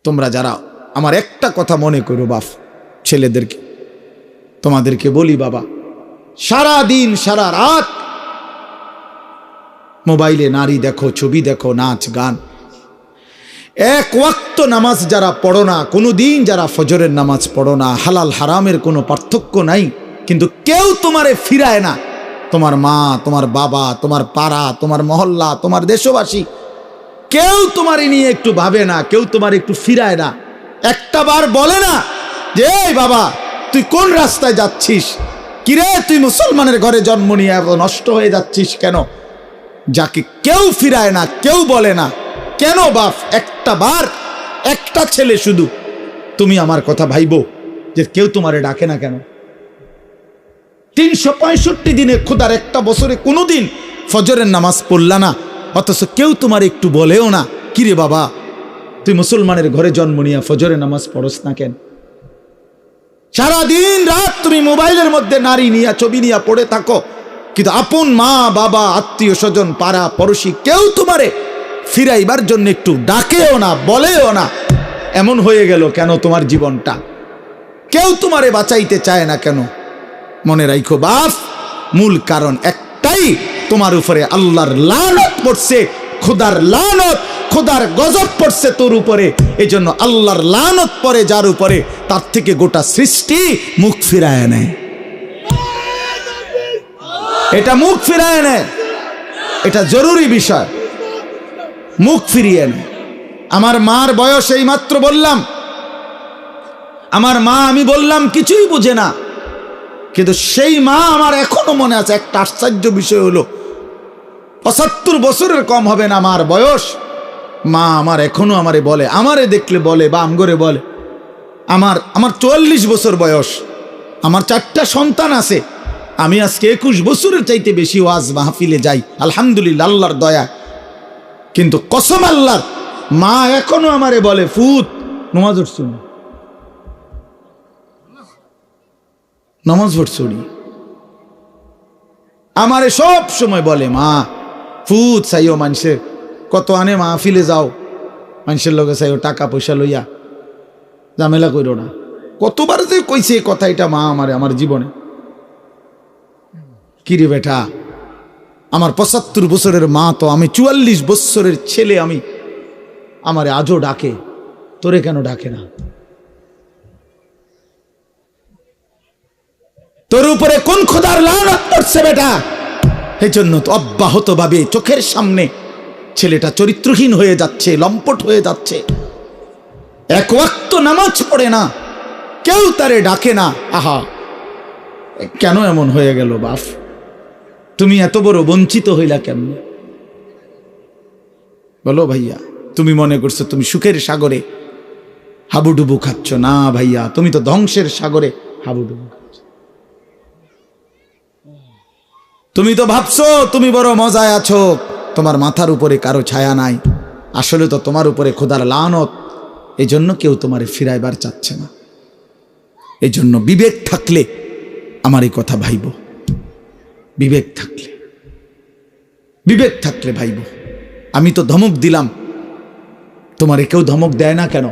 তোমরা যারা আমার একটা কথা মনে করো বাপ, ছেলেদেরকে তোমাদেরকে বলি বাবা, সারা দিন সারা রাত মোবাইলে নারী দেখো, ছবি দেখো, নাচ গান, এক ওয়াক্ত নামাজ যারা পড়ো না, কোনো দিন যারা ফজরের নামাজ পড়ো না, হালাল হারামের কোনো পার্থক্য নাই, কিন্তু কেউ তোমারে ফিরায় না। তোমার মা, তোমার বাবা, তোমার পাড়া, তোমার মহল্লা, তোমার দেশবাসী, কেউ তোমারে নিয়ে একটু ভাবে না, কেউ তোমার একটু ফিরায় না। একটা বার বলে না যে এই বাবা তুই কোন রাস্তায় যাচ্ছিস, কিরে তুই মুসলমানের ঘরে জন্ম নিয়ে এত নষ্ট হয়ে যাচ্ছিস কেন? যাকে কেউ ফিরায় না, কেউ বলে না, কেন বাপ? একটা বার, একটা ছেলে শুধু তুমি আমার কথা ভাইবো যে কেউ তোমারে ডাকে না কেন? 365 দিনে খোদার একটা বছরে কোনোদিন ফজরের নামাজ পড়লা না, অথচ কেউ তোমার একটু বলেও না কিরে বাবা তুই মুসলমানের ঘরে জন্ম নিয়ে ফজরের নামাজ পড়স না কেন? সারাদিন রাত তুমি মোবাইলের মধ্যে নারী নিয়ে, ছবি নিয়ে পড়ে থাকো, কিন্তু আপন মা বাবা, আত্মীয় স্বজন, পাড়া পড়োশি কেউ তোমারে ফিরাইবার জন্য একটু ডাকেও না, বলেও না। এমন হয়ে গেল কেন তোমার জীবনটা? কেউ তোমারে বাঁচাইতে চায় না কেন? মনে রাখো বাপ, মূল কারণ একটাই, তোমার উপরে আল্লাহর লানত পড়ছে, খোদার লানত, খোদার গজব পড়ছে তোর উপরে। এই জন্য আল্লাহর লানত পড়ে যার উপরে, তার থেকে গোটা সৃষ্টি মুখ ফিরায় নেয়। এটা মুখ ফিরায় নেয়, এটা জরুরি বিষয়, মুখ ফিরিয়ে নেয়। আমার মার বয়স এই মাত্র বললাম, আমার মা, আমি বললাম কিছুই বুঝে না, কিন্তু সেই মা আমার এখনো মনে আছে। একটা আশ্চর্য বিষয় হলো 75 বছরের কম হবে না আমার বয়স। মা আমার এখনো আমারে বলে, আমারে দেখলে বলে বা আমগরে বলে, আমার 44 বছর বয়স, আমার 4টা সন্তান আছে, আমি আজকে 21 বছরের চাইতে বেশি ওয়াজ মাহফিলে যাই আলহামদুলিল্লাহ আল্লাহর দয়া। কিন্তু কসম আল্লাহর, মা এখনো আমারে বলে ফুত নামাজ পড়ছো, নামাজ পড়ছো। আমারে সব সময় বলে মা ফুত চাইও, মানুষের কত আনে মাহফিলে যাও, মানুষের লগে চাইও টাকা পয়সা লইয়া, ঝামেলা করো না। কতবার যে কইছে এই কথা এটা মা আমারে, আমার জীবনে। কিরে বেটা, আমার 75 বছরের মা তো, আমি 44 বছরের ছেলে, আমি আমারে আজও ডাকে, তোরে কেন ডাকে না? তোর উপরে কোন খোদার লানত পড়ছে বেটা? এই জন্য তো অব্যাহত ভাবে চোখের সামনে ছেলেটা চরিত্রহীন হয়ে যাচ্ছে, লম্পট হয়ে যাচ্ছে, এক ওয়াক্ত নামাজ পড়ে না, কেউ তারে ডাকে না। আহা, কেন এমন হয়ে গেল বাপ? তুমি এত বড় বঞ্চিত হইলা কেন? বলো ভাইয়া, তুমি মনে করছো তুমি সুখের সাগরে হাবুডুবু খাচ্ছ? না ভাইয়া, তুমি তো ধ্বংসের সাগরে হাবুডুবু খাচ্ছ। তুমি তো ভাবছো তুমি বড় মজায় আছো, তোমার মাথার উপরে কারো ছায়া নাই। আসলে তো তোমার উপরে খোদার লানত, এই জন্য কেউ তোমারে ফিরাইবার চাচ্ছে না। এই জন্য বিবেক থাকলে আমার এই কথা ভাইব, বিবেক থাকলে, বিবেক থাকলে ভাইব। আমি তো ধমক দিলাম, তোমারে কেউ ধমক দেয় না কেন?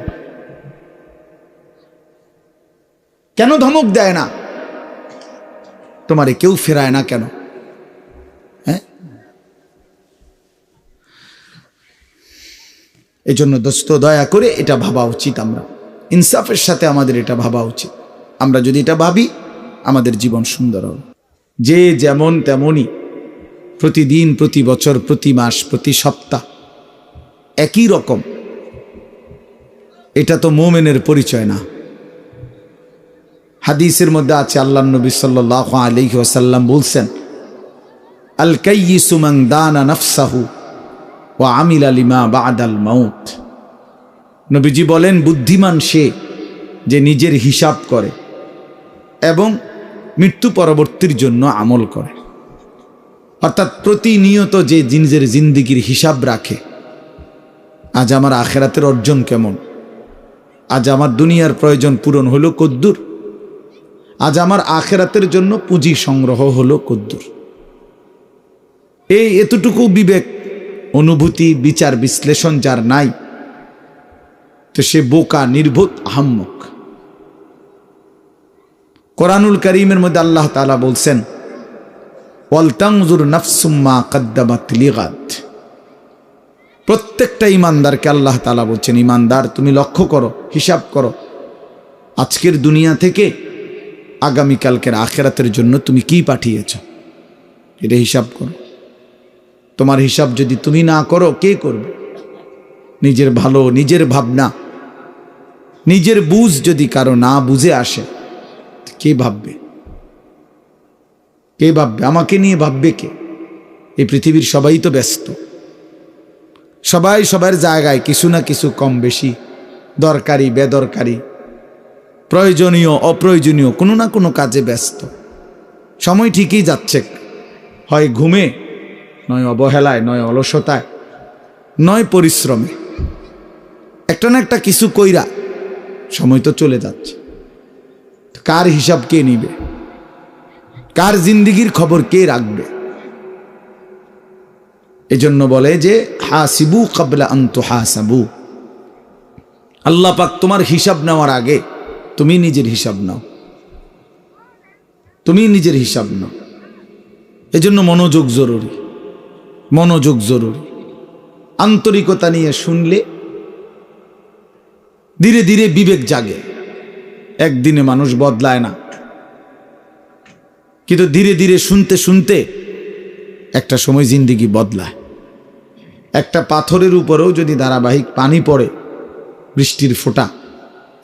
কেন ধমক দেয় না? তোমারে কেউ ফেরায় না কেন? হ্যাঁ, এই জন্য দোস্ত দয়া করে এটা ভাবা উচিত, আমরা ইনসাফের সাথে আমাদের এটা ভাবা উচিত। আমরা যদি এটা ভাবি, আমাদের জীবন সুন্দর হবে। যে যেমন তেমনই, প্রতিদিন, প্রতি বছর, প্রতি মাস, প্রতি সপ্তাহ একই রকম, এটা তো মুমিনের পরিচয় না। হাদিসের মধ্যে আছে, আল্লাহ নবী সাল্লাল্লাহু আলাইহি ওয়াসাল্লাম বলছেন, আল কাইয়িসু মান দানা নাফসাহু ওয়া আমিলা লিমা বা'দাল মাউত। নবীজি বলেন, বুদ্ধিমান সে যে নিজের হিসাব করে এবং মৃত্যু পরবর্তীর জন্য আমল করে। অর্থাৎ প্রতিনিয়ত যে নিজের জিন্দেগির হিসাব রাখে, আজ আমার আখেরাতের অর্জন কেমন, আজ আমার দুনিয়ার প্রয়োজন পূরণ হলো কদ্দুর, আজ আমার আখেরাতের জন্য পুঁজি সংগ্রহ হলো কদ্দুর। এতটুকু বিবেক, অনুভূতি, বিচার বিশ্লেষণ যার নাই, তো সে বোকা, নির্বোধ, আহাম্মক। কোরআনুল কারীমের মধ্যে আল্লাহ তাআলা বলছেন, ওয়াল তানজুর নাফসুম মা কদ্দামাত লিগাদ। প্রত্যেকটা ইমানদারকে আল্লাহ তাআলা বলছেন, ইমানদার তুমি লক্ষ্য করো, হিসাব করো, আজকের দুনিয়া থেকে আগামীকালকের আখিরাতের জন্য তুমি কি পাঠিয়েছ, এটা হিসাব করো। তোমার হিসাব যদি তুমি না করো, কে করবে? নিজের ভালো, নিজের ভাবনা, নিজের বুঝ যদি কারো না বুঝে আসে, কে ভাববে? কে ভাববে? আমাকে নিয়ে ভাববে কে? এই পৃথিবীর সবাই তো ব্যস্ত, সবাই সবার জায়গায় কিছু না কিছু কম বেশি, দরকারি বেদরকারি, প্রয়োজনীয় অপ্রয়োজনীয় কোনো না কোনো কাজে ব্যস্ত। সময় ঠিকই যাচ্ছে, হয় ঘুমে, নয় অবহেলায়, নয় অলসতায়, নয় পরিশ্রমে, একটা না একটা কিছু কইরা সময় তো চলে যাচ্ছে। কার হিসাব কে নিবে? কার জিন্দিগির খবর কে রাখবে? এজন্য বলে যে হাসিবু ক্বাবলা আন তুহাসাবু। আল্লাহ পাক তোমার হিসাব নেওয়ার আগে তুমি নিজের হিসাব নাও, তুমি নিজের হিসাব নাও। এজন্য মনোযোগ জরুরি, মনোযোগ জরুরি। আন্তরিকতা নিয়ে শুনলে ধীরে ধীরে বিবেক জাগে। একদিনে মানুষ বদলায় না, কিন্তু ধীরে ধীরে শুনতে শুনতে একটা সময় জিন্দিগি বদলায়। একটা পাথরের উপরেও যদি ধারাবাহিক পানি পড়ে, বৃষ্টির ফোঁটা,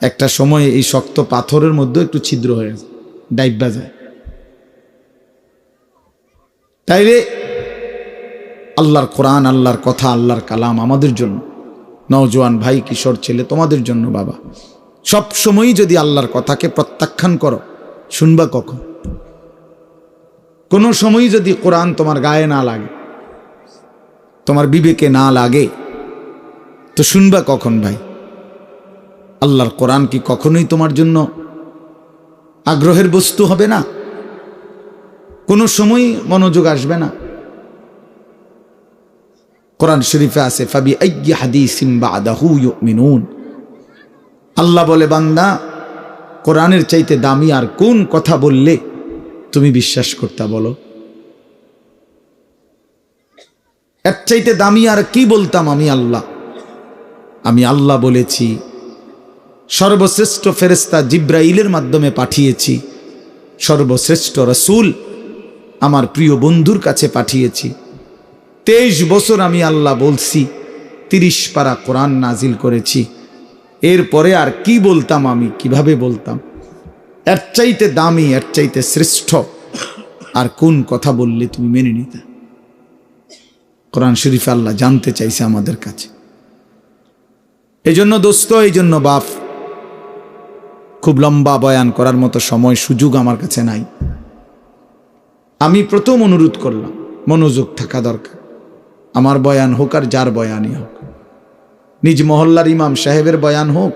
একটা সময় এই শক্ত পাথরের মধ্যে একটু ছিদ্র হয়ে যায়, ডাইবা যায়। তাইলে আল্লাহর কোরআন, আল্লাহর কথা, আল্লাহর কালাম আমাদের জন্য, নওজোয়ান ভাই, কিশোর ছেলে, তোমাদের জন্য বাবা, সব সময়ই যদি আল্লাহর কথাকে প্রত্যাখ্যান করো, শুনবা কখন? কোনো সময়ই যদি কোরআন তোমার গায়ে না লাগে, তোমার বিবেকে না লাগে, তো শুনবা কখন ভাই? আল্লাহর কোরআন কি কখনোই তোমার জন্য আগ্রহের বস্তু হবে না? কোনো সময় মনোযোগ আসবে না? কোরআন শরীফে আছে, ফাবি আইয়ি হাদিসিম বাদাহু ইউমিনুন। আল্লাহ বলে, বান্দা, কোরআনের চাইতে দামি আর কোন কথা বললে তুমি বিশ্বাস করতে? বলো, এর চাইতে দামি আর কি বলতাম আমি আল্লাহ? আমি আল্লাহ বলেছি, সর্বশ্রেষ্ঠ ফেরেশতা জিব্রাইলের মাধ্যমে পাঠিয়েছি, সর্বশ্রেষ্ঠ রাসূল আমার প্রিয় বন্ধুর কাছে পাঠিয়েছি। 23 বছর আমি আল্লাহ বলছি, 30 পারা কোরআন নাজিল করেছি। এরপরে আর কি বলতাম আমি? কিভাবে বলতাম? এর চাইতে দামি, এর চাইতে শ্রেষ্ঠ আর কোন কথা বললে তুমি মেনে নিতে? কোরআন শরীফে আল্লাহ জানতে চাইছে আমাদের কাছে। এই জন্য দোস্ত, এই জন্য বাপ, খুব লম্বা বয়ান করার মতো সময় সুযোগ আমার কাছে নাই। আমি প্রথম অনুরোধ করলাম, মনোযোগ থাকা দরকার। আমার বয়ান হোক আর যার বয়ানই হোক, নিজ মহল্লার ইমাম সাহেবের বয়ান হোক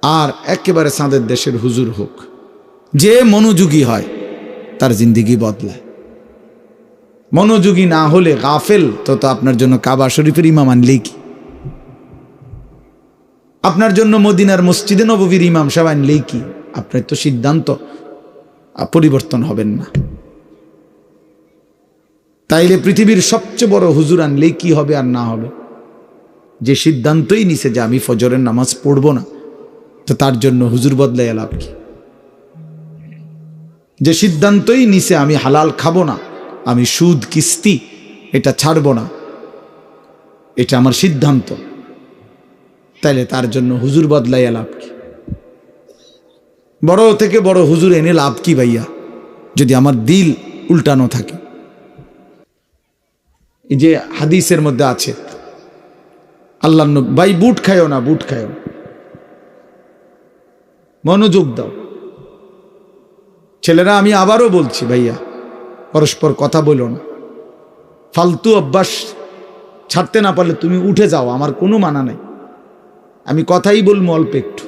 আর একেবারে চাঁদের দেশের হুজুর হোক, যে মনোযোগী হয় তার জিন্দিগি বদলায়। মনোযোগী না হলে গাফেল, তো আপনার জন্য কাবা শরীফের ইমাম আনলেই কি? আপনার জন্য মদিনার মসজিদে নববীর ইমাম সাহেব আনলেই কি? আপনার তো সিদ্ধান্ত পরিবর্তন হবেন না। তাইলে পৃথিবীর সবচেয়ে বড় হুজুর আনলেই কি হবে আর না হবে? যে সিদ্ধান্তই নিছে যে আমি ফজরের নামাজ পড়ব না, তো তার জন্য হুজুর বদলাই লাভ কি? যে সিদ্ধান্তই নিছে আমি হালাল খাবো না, আমি সুদ কিস্তি এটা ছাড়বো না, এটা আমার সিদ্ধান্ত, তাইলে তার জন্য হুজুর বদলাইয়া লাভ কি? বড় থেকে বড় হুজুর এনে লাভ কি ভাইয়া, যদি আমার দিল উল্টানো থাকে? এই যে হাদিসের মধ্যে আছে, আল্লাহ ভাই বুট খায়ও না, বুট খায়ও, মনোযোগ দাও। ছেলেরা, আমি আবারও বলছি ভাইয়া, পরস্পর কথা বলো না। ফালতু অভ্যাস ছাড়তে না পারলে তুমি উঠে যাও, আমার কোনো মানা নাই। আমি কথাই বলবো অল্প একটু।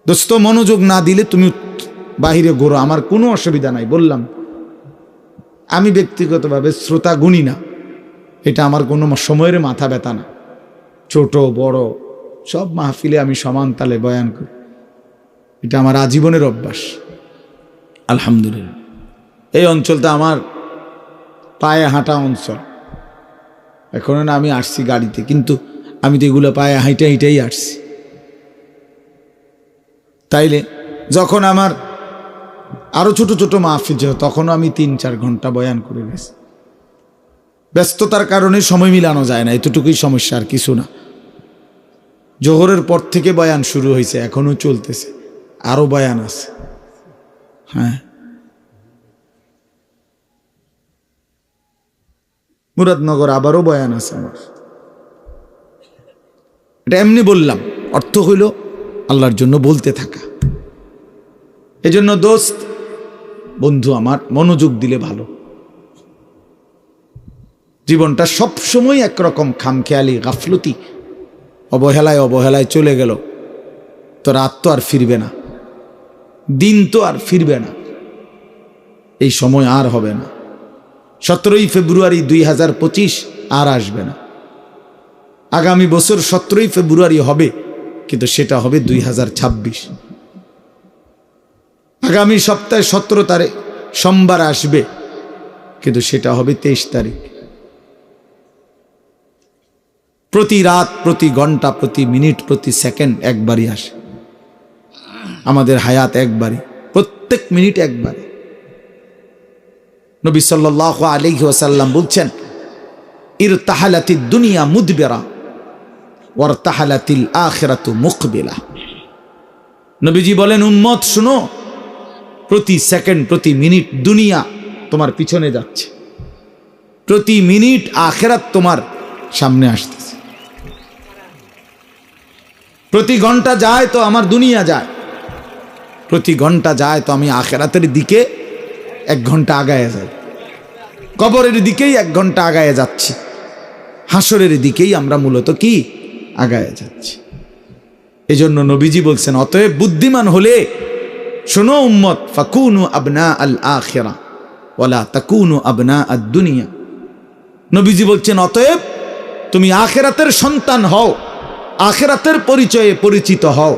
দোস্ত, মনোযোগ না দিলে তুমি বাহিরে ঘোরো, আমার কোনো অসুবিধা নাই। বললাম, আমি ব্যক্তিগতভাবে শ্রোতা গুণী না, এটা আমার কোনো সময়ের মাথা ব্যথা না। ছোট বড় সব মাহফিলে আমি সমান তালে বয়ান করি। এটা আমার আজীবনের অভ্যাস। আলহামদুলিল্লাহ। এই অঞ্চলটা আমার পায়ে হাঁটা অঞ্চল। এখন না আমি আসছি গাড়িতে, কিন্তু আমি তো এগুলো পায়ে হাঁটাই আসছি। তাইলে যখন আমার আরো ছোট ছোট মাহফিল ছিল, তখনও আমি 3-4 ঘন্টা বয়ান করে গেছি। ব্যস্ততার কারণে সময় মিলানো যায় না, এতটুকুই সমস্যা, আর কিছু না। জোহরের পর থেকে বয়ান শুরু হয়েছে, এখনো চলতেছে, আরো বয়ান আছে। হ্যাঁ, মুরাদনগর আবারও বয়ান আছে আমার। এটা এমনি বললাম, অর্থ হইল আল্লাহর জন্য বলতে থাকা। এজন্য দোস্ত, বন্ধু আমার, মনোযোগ দিলে ভালো। জীবনটা সবসময় একরকম খামখেয়ালি, গাফলতি, অবহেলায় চলে গেল তো রাত তো আর ফিরবে না, দিন তো আর ফিরবে না, এই সময় আর হবে না। 17ই ফেব্রুয়ারি 2025 আর আসবে না। আগামী বছর 17ই ফেব্রুয়ারি হবে, কিন্তু সেটা হবে 2026। আগামী সপ্তাহে 17 তারিখ সোমবার আসবে, কিন্তু সেটা হবে 23 তারিখ। প্রতি রাত, প্রতি ঘন্টা, প্রতি মিনিট, প্রতি সেকেন্ড একবারই আসে। আমাদের হায়াত একবারই, প্রত্যেক মিনিট একবারই। নবী সাল্লাল্লাহু আলাইহি ওয়াসাল্লাম বলছেন, ইরতাহালাতিদ দুনিয়া মুদবিরা ওয়ারতাহালাতিল আখিরাতু মুকবিলা। নবীজি বলেন, উম্মত শুনো, প্রতি সেকেন্ড, প্রতি মিনিট দুনিয়া তোমার পিছনে যাচ্ছে, প্রতি মিনিট আখিরাত তোমার সামনে আসতেছে। প্রতি ঘন্টা যায় তো আমার দুনিয়া যায়, প্রতি ঘন্টা যায় তো আমি আখিরাতের দিকে 1 ঘন্টা আগায় যাই, কবরের দিকেই 1 ঘন্টা আগায় যাচ্ছি, হাসরের দিকেই আমরা মূলত কি আগায় যাচ্ছি। এজন্য নবীজি বলছেন, অতএব বুদ্ধিমান হলে শোনো উম্মত, ফাকুনু আবনা আল আখিরা ওয়ালা তাকুনু আবনা আদ দুনিয়া। নবীজি বলছেন, অতএব তুমি আখিরাতের সন্তান হও, আখিরাতের পরিচয়ে পরিচিত হও,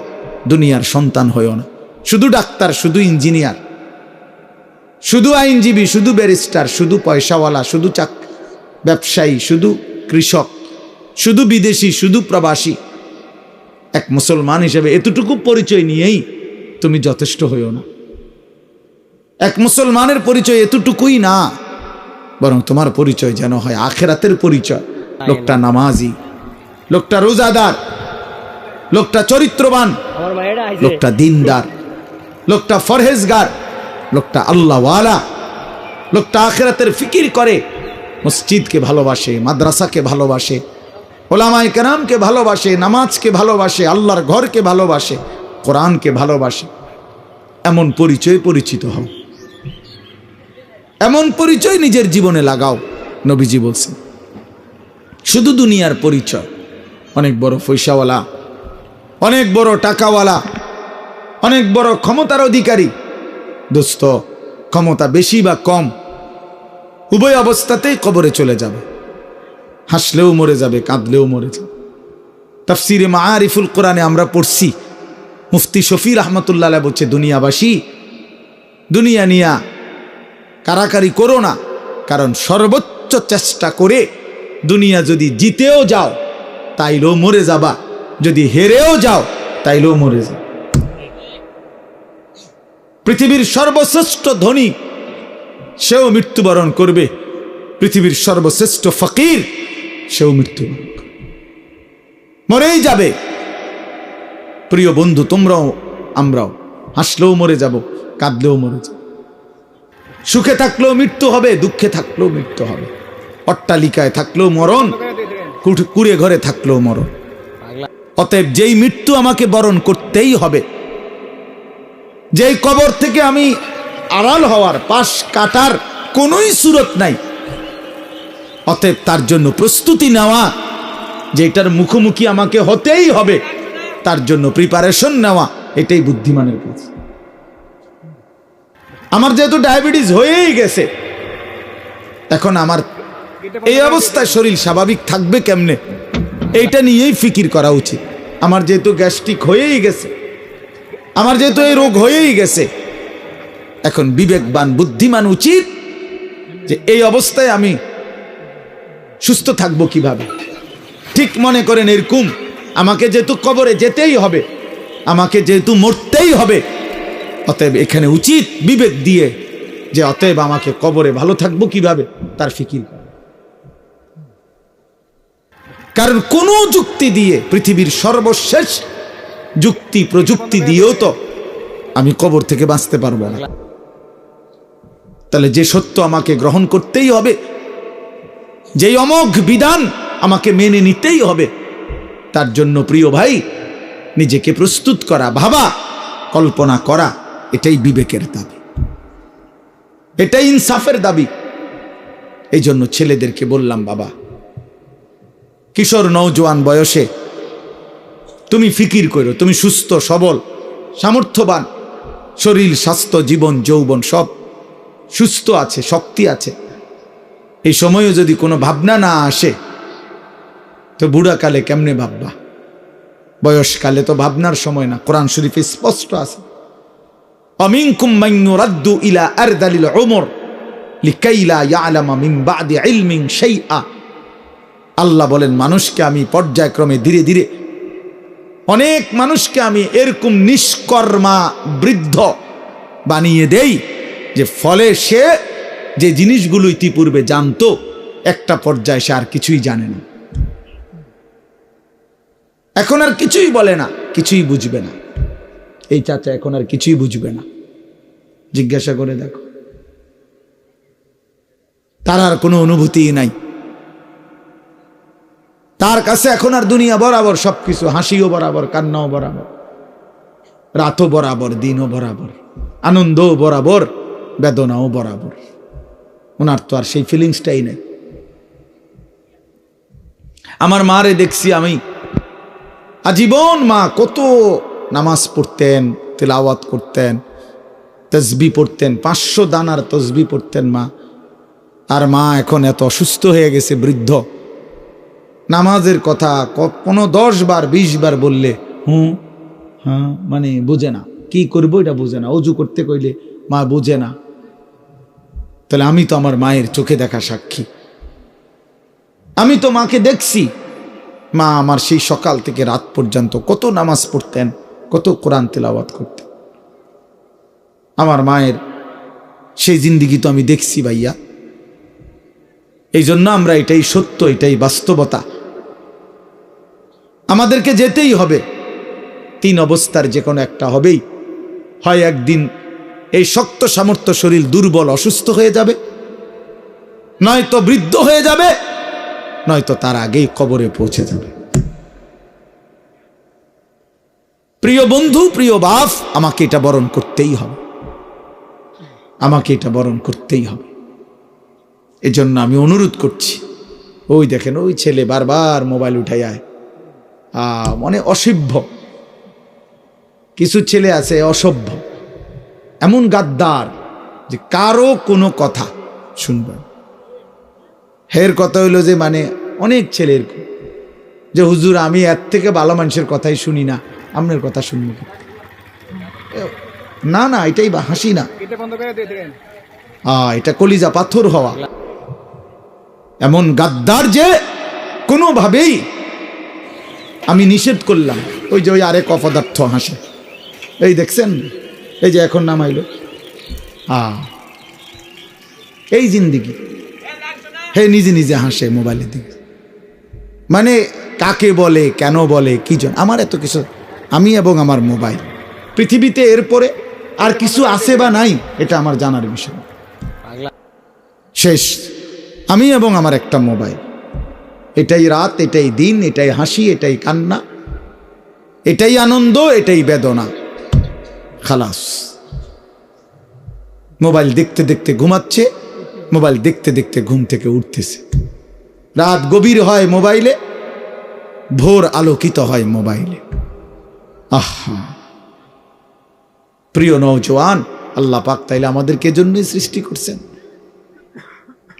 দুনিয়ার সন্তান হও না। শুধু ডাক্তার, শুধু ইঞ্জিনিয়ার, শুধু আইনজীবী, শুধু ব্যারিস্টার, শুধু পয়সাওয়ালা, শুধু ব্যবসায়ী, শুধু কৃষক, শুধু বিদেশি, শুধু প্রবাসী, এক মুসলমান হিসেবে এতটুকু পরিচয় নিয়েই তুমি যথেষ্ট হইও না। এক মুসলমানের পরিচয় এতটুকুই না, বরং তোমার পরিচয় যেন হয় আখিরাতের পরিচয়। লোকটা নামাজি, লোকটা রোজাদার, লোকটা চরিত্রবান, লোকটা দিনদার, লোকটা ফরহেজগার, লোকটা আল্লাহওয়ালা, লোকটা আখিরাতের ফিকির করে, মসজিদকে ভালোবাসে, মাদ্রাসাকে ভালোবাসে, ওলামায়ে কেরামকে ভালোবাসে, নামাজকে ভালোবাসে, আল্লাহর ঘরকে ভালোবাসে, কোরআনকে ভালোবাসে। এমন পরিচয় পরিচিত হও, এমন পরিচয় নিজের জীবনে লাগাও। নবীজি বলছেন, শুধু দুনিয়ার পরিচয়, অনেক বড় পয়সাওয়ালা, অনেক বড় টাকাওয়ালা, অনেক বড় ক্ষমতার অধিকারী, দোস্ত ক্ষমতা বেশি বা কম উভয় অবস্থাতেই কবরে চলে যাবে। হাসলেও মরে যাবে, কাঁদলেও মরে যাবে। তাফসিরে মাআরিফুল কোরআনে আমরা পড়ছি, মুফতি শফি রহমতুল্লাহ বলছে, দুনিয়াবাসী, দুনিয়া নিয়া কারাকারি করো না, কারণ সর্বোচ্চ চেষ্টা করে দুনিয়া যদি জিতেও যাও তাইলেও মরে যাবা, যদি হেরেও যাও তাইলেও মরে যাও। পৃথিবীর সর্বশ্রেষ্ঠ ধনী সেও মৃত্যুবরণ করবে, পৃথিবীর সর্বশ্রেষ্ঠ ফকির সেও মৃত্যুবরণ করবে, মরেই যাবে। প্রিয় বন্ধু, তোমরাও আমরাও হাসলেও মরে যাব, কাঁদলেও মরে যাব, সুখে থাকলেও মৃত্যু হবে, দুঃখে থাকলেও মৃত্যু হবে, অট্টালিকায় থাকলেও মরণ, কুড়ে ঘরে থাকলেও মরণ। অতএব যেই মৃত্যু আমাকে বরণ করতেই হবে, যেই কবর থেকে আমি আড়াল হওয়ার, পাশ কাটার কোনোই সুরত নাই, অতএব তার জন্য প্রস্তুতি নেওয়া, যে এটার মুখোমুখি আমাকে হতেই হবে, তার জন্য প্রিপারেশন নেওয়া, এটাই বুদ্ধিমানের কাজ। আমার যেহেতু ডায়াবেটিস হয়েই গেছে, এখন আমার এই অবস্থায় শরীর স্বাভাবিক থাকবে কেমনে? এইটা নিয়েই ফিকির করা উচিত। আমার যেহেতু গ্যাস্ট্রিক হয়েই গেছে, আমার যেহেতু এই রোগ হয়েই গেছে, এখন বিবেকবান বুদ্ধিমান উচিত যে এই অবস্থায় আমি সুস্থ থাকবো কিভাবে। ঠিক মনে করেন এরকম, আমাকে যেহেতু কবরে যেতেই হবে, আমাকে যেহেতু মরতেই হবে, অতএব এখানে উচিত বিবেক দিয়ে যে অতএব আমাকে কবরে ভালো থাকবো কিভাবে তার ফিকির। কারণ কোন যুক্তি দিয়ে, পৃথিবীর সর্বশেষ যুক্তি প্রযুক্তি দিয়েও তো আমি কবর থেকে বাঁচতে পারবো না। তাহলে যে সত্য আমাকে গ্রহণ করতেই হবে, যেই অমোঘ বিধান আমাকে মেনে নিতেই হবে, তার জন্য প্রিয় ভাই নিজেকে প্রস্তুত করা, ভাবা, কল্পনা করা, এটাই বিবেকের দাবি, এটাই ইনসাফের দাবি। এই জন্য ছেলেদেরকে বললাম, বাবা কিশোর নওজোয়ান বয়সে তুমি ফিকির করো, তুমি সুস্থ সবল সামর্থ্যবান, শরীর স্বাস্থ্য জীবন যৌবন সব সুস্থ আছে, শক্তি আছে। এই সময়ে যদি কোনো ভাবনা না আসে তো বুড়াকালে কেমনে ভাববা? বয়সকালে তো ভাবনার সময় না। কোরআন শরীফে স্পষ্ট আছে, অমিনকুম মান ইউরাদ্দু ইলা আরদালিল উমর লিকাই লা ইয়ালামা মিন বাদি ইলমিন শাইআ। আল্লাহ বলেন, মানুষকে আমি পর্যায়ক্রমে ধীরে ধীরে, অনেক মানুষকে আমি এরকম নিষ্কর্মা বৃদ্ধ বানিয়ে দেই যে ফলে সে যে জিনিসগুলো ইতিপূর্বে জানতো, একটা পর্যায়ে সে আর কিছুই জানে না, এখন আর কিছুই বলে না, কিছুই বুঝবে না। এই চাচা এখন আর কিছুই বুঝবে না, জিজ্ঞাসা করে দেখো, তার আর কোনো অনুভূতি নাই। তার কাছে এখন আর দুনিয়া বরাবর, সবকিছু, হাসিও বরাবর, কান্নাও বরাবর, রাতও বরাবর, দিনও বরাবর, আনন্দও বরাবর, বেদনাও বরাবর। ওনার তো আর সেই ফিলিংসটাই নেই। আমার মারে দেখছি আমি, আজীবন মা কত নামাজ পড়তেন, তিলাওয়াত করতেন, তসবিহ পড়তেন, 500 দানার তসবিহ পড়তেন মা। আর মা এখন এত অসুস্থ হয়ে গেছে, বৃদ্ধ, নামাজের কথা 10 বার 20 বার বললে হ্যাঁ মানে বুঝে না, কি করবো এটা বুঝে না, অজু করতে কইলে মা বুঝে না। তাহলে আমি তো আমার মায়ের চোখে দেখা সাক্ষী, আমি তো মাকে দেখছি। মা আমার সেই সকাল থেকে রাত পর্যন্ত কত নামাজ পড়তেন, কত কোরআন তেলাওয়াত করতেন। আমার মায়ের সেই জিন্দিগি তো আমি দেখছি ভাইয়া। এই জন্য আমরা, এটাই সত্য, এটাই বাস্তবতা, আমাদেরকে যেতেই হবে। 3 অবস্থার যে কোনো একটা হবেই। হয় একদিন এই শক্ত সামর্থ্য শরীর দুর্বল অসুস্থ হয়ে যাবে, নয়তো বৃদ্ধ হয়ে যাবে, নয়তো তার আগেই কবরে পৌঁছে যাবে। প্রিয় বন্ধু, প্রিয় বাপ, আমাকে এটা বরণ করতেই হবে, আমাকে এটা বরণ করতেই হবে। এজন্য আমি অনুরোধ করছি, ওই দেখেন ওই ছেলে বারবার মোবাইল উঠাই আয়, মানে অসভ্য কিছু ছেলে আছে, অসভ্য, এমন গাদ্দার যে কারো কোনো কথা শুনবেন। হের কথা হইলো যে মানে অনেক ছেলের যে হুজুর আমি এর থেকে ভালো মানুষের কথাই শুনি না, আপনার কথা শুনবো না? না, এটাই বা হাসি না, এটা কলিজা পাথর হওয়া। এমন গাদ্দার যে কোনোভাবেই আমি নিষেধ করলাম। ওই যে ওই আরেক অপদার্থ হাসে, এই দেখছেন, এই যে এখন নামাইল, এই জিন্দিগি, হে নিজে নিজে হাসে মোবাইলের দিকে। মানে কাকে বলে, কেন বলে, কি জন, আমার এত কিছু, আমি এবং আমার মোবাইল, পৃথিবীতে এরপরে আর কিছু আছে বা নাই এটা আমার জানার বিষয় শেষ। আমি এবং আমার একটা মোবাইল, এটাই রাত, এটাই দিন, এটাই হাসি, এটাই কান্না, এটাই আনন্দ, এটাই বেদনা, খালাস। মোবাইল দেখতে দেখতে ঘুমাচ্ছে, মোবাইল দেখতে দেখতে ঘুম থেকে উঠতেছে, রাত গভীর হয় মোবাইলে, ভোর আলোকিত হয় মোবাইলে। আহা প্রিয় নওজোয়ান, আল্লাহ পাক তাইলে আমাদেরকে জন্যই সৃষ্টি করছেন।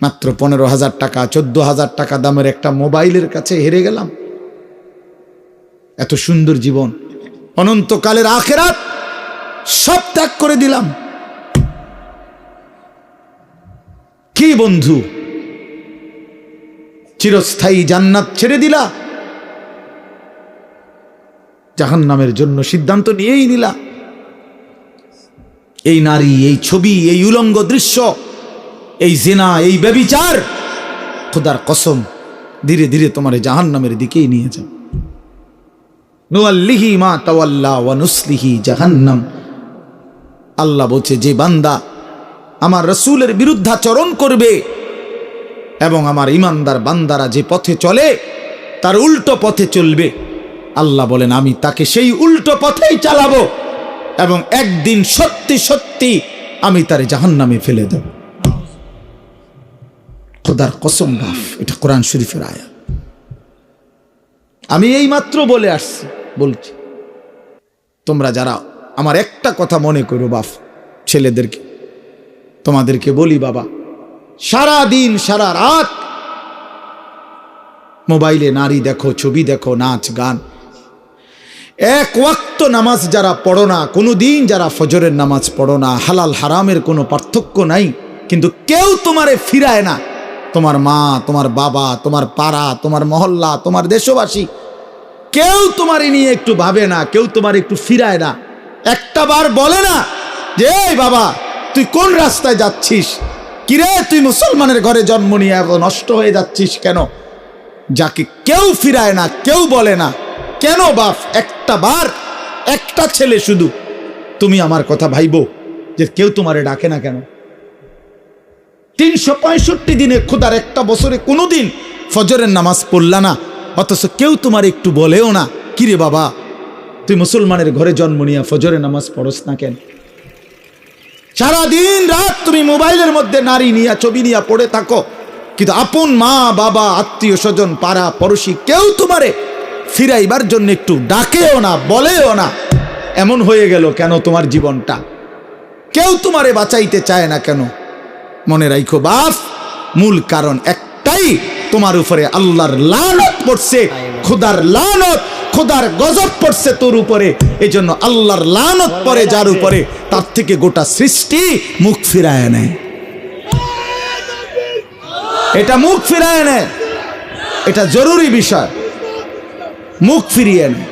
মাত্র 15,000 টাকা 14,000 টাকা দামের একটা মোবাইলের কাছে হেরে গেলাম, এত সুন্দর জীবন, অনন্তকালের আখিরাত সব ত্যাগ করে দিলাম। কি বন্ধু, চিরস্থায়ী জান্নাত ছেড়ে দিলা, জাহান্নামের জন্য সিদ্ধান্ত নিয়েই নিলা। এই নারী, এই ছবি, এই উলঙ্গ দৃশ্য, এই জিনা, এই ব্যভিচার, খোদার কসম ধীরে ধীরে তোমার জাহান্নামের দিকেই নিয়ে যাও। নুআল্লিহি মা তাওয়াল্লা ওয়া নুসলিহি জাহান্নাম। আল্লাহ বলছে, যে বান্দা আমার রাসূলের বিরুদ্ধাচরণ করবে এবং আমার ইমানদার বান্দারা যে পথে চলে তার উল্টো পথে চলবে, আল্লাহ বলেন আমি তাকে সেই উল্টো পথেই চালাবো এবং একদিন সত্যি সত্যি আমি তার জাহান্নামে ফেলে দেব। খোদার কসম বাপ, এটা কোরআন শরীফের আয়াত। আমি এই মাত্র বলে আসছি, বলছি তোমরা যারা আমার একটা কথা মনে করো বাপ, ছেলেদেরকে তোমাদেরকে বলি, বাবা সারা দিন সারা রাত মোবাইলে নারী দেখো, ছবি দেখো, নাচ গান, এক ওয়াক্ত নামাজ যারা পড়ো না, কোনো দিন যারা ফজরের নামাজ পড়ো না, হালাল হারামের কোনো পার্থক্য নাই, কিন্তু কেউ তোমারে ফিরায় না। তোমার মা, তোমার বাবা, তোমার পাড়া, তোমার মহল্লা, তোমার দেশবাসী, কেউ তোমার নিয়ে একটু ভাবে না, কেউ তোমার একটু ফিরায় না। একটা বার বলে না যে এই বাবা তুই কোন রাস্তায় যাচ্ছিস, কিরে তুই মুসলমানের ঘরে জন্ম নিয়ে এত নষ্ট হয়ে যাচ্ছিস কেন? যাকে কেউ ফিরায় না, কেউ বলে না। কেন বাপ? একটা বার, একটা ছেলে শুধু তুমি আমার কথা ভাইবো যে কেউ তোমারে ডাকে না কেন? 365 দিনে খোদার একটা বছরে কোনোদিন ফজরের নামাজ পড়লা না, অথচ কেউ তোমার একটু বলেও না কিরে বাবা তুই মুসলমানের ঘরে জন্ম নিয়ে ফজরের নামাজ পড়স না কেন? সারাদিন রাত তুমি মোবাইলের মধ্যে নারী নিয়ে, ছবি নিয়ে পড়ে থাকো, কিন্তু আপন মা বাবা, আত্মীয় স্বজন, পাড়া পড়োশি কেউ তোমারে ফিরাইবার জন্য একটু ডাকেও না, বলেও না। এমন হয়ে গেল কেন তোমার জীবনটা? কেউ তোমারে বাঁচাইতে চায় না কেন? মনে রাখো বাপ, মূল কারণ একটাই, তোমার উপরে আল্লাহর লানত পড়ছে, খোদার লানত, খোদার গজব পড়ছে তোর উপরে। এই জন্য আল্লাহর লানত পড়ে যার উপরে, তার থেকে গোটা সৃষ্টি মুখ ফিরায় নেয়। এটা মুখ ফিরায় নেয়, এটা জরুরি বিষয়, মুখ ফিরিয়ে নেয়।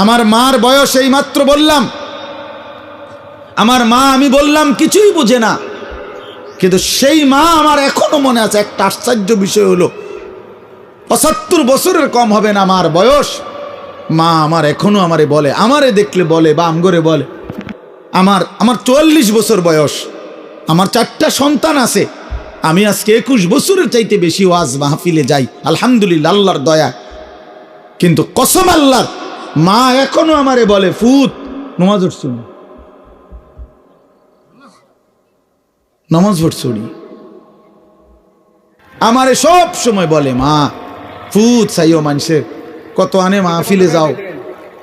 আমার মার বয়স এই মাত্র বললাম, আমার মা আমি বললাম কিছুই বুঝে না, কিন্তু সেই মা আমার এখনো মনে আছে। একটা আশ্চর্য বিষয় হলো 75 বছরের কম হবে না মার বয়স। মা আমার এখনো আমারে বলে, আমারে দেখলে বলে বা আমগরে বলে, আমার 44 বছর বয়স, আমার 4টা সন্তান আছে, আমি আজকে 21 বছরের চাইতে বেশি ওয়াজ মাহফিলে যাই আলহামদুলিল্লাহ আল্লাহর দয়া। কিন্তু কসম আল্লাহর, মা এখনো আমারে বলে ফুত নামাজ পড়ছো না, নামাজ পড়ছো নি। আমারে সব সময় বলে মা ফুত চাইও, মানুষের কত আনে মাহফিলে যাও,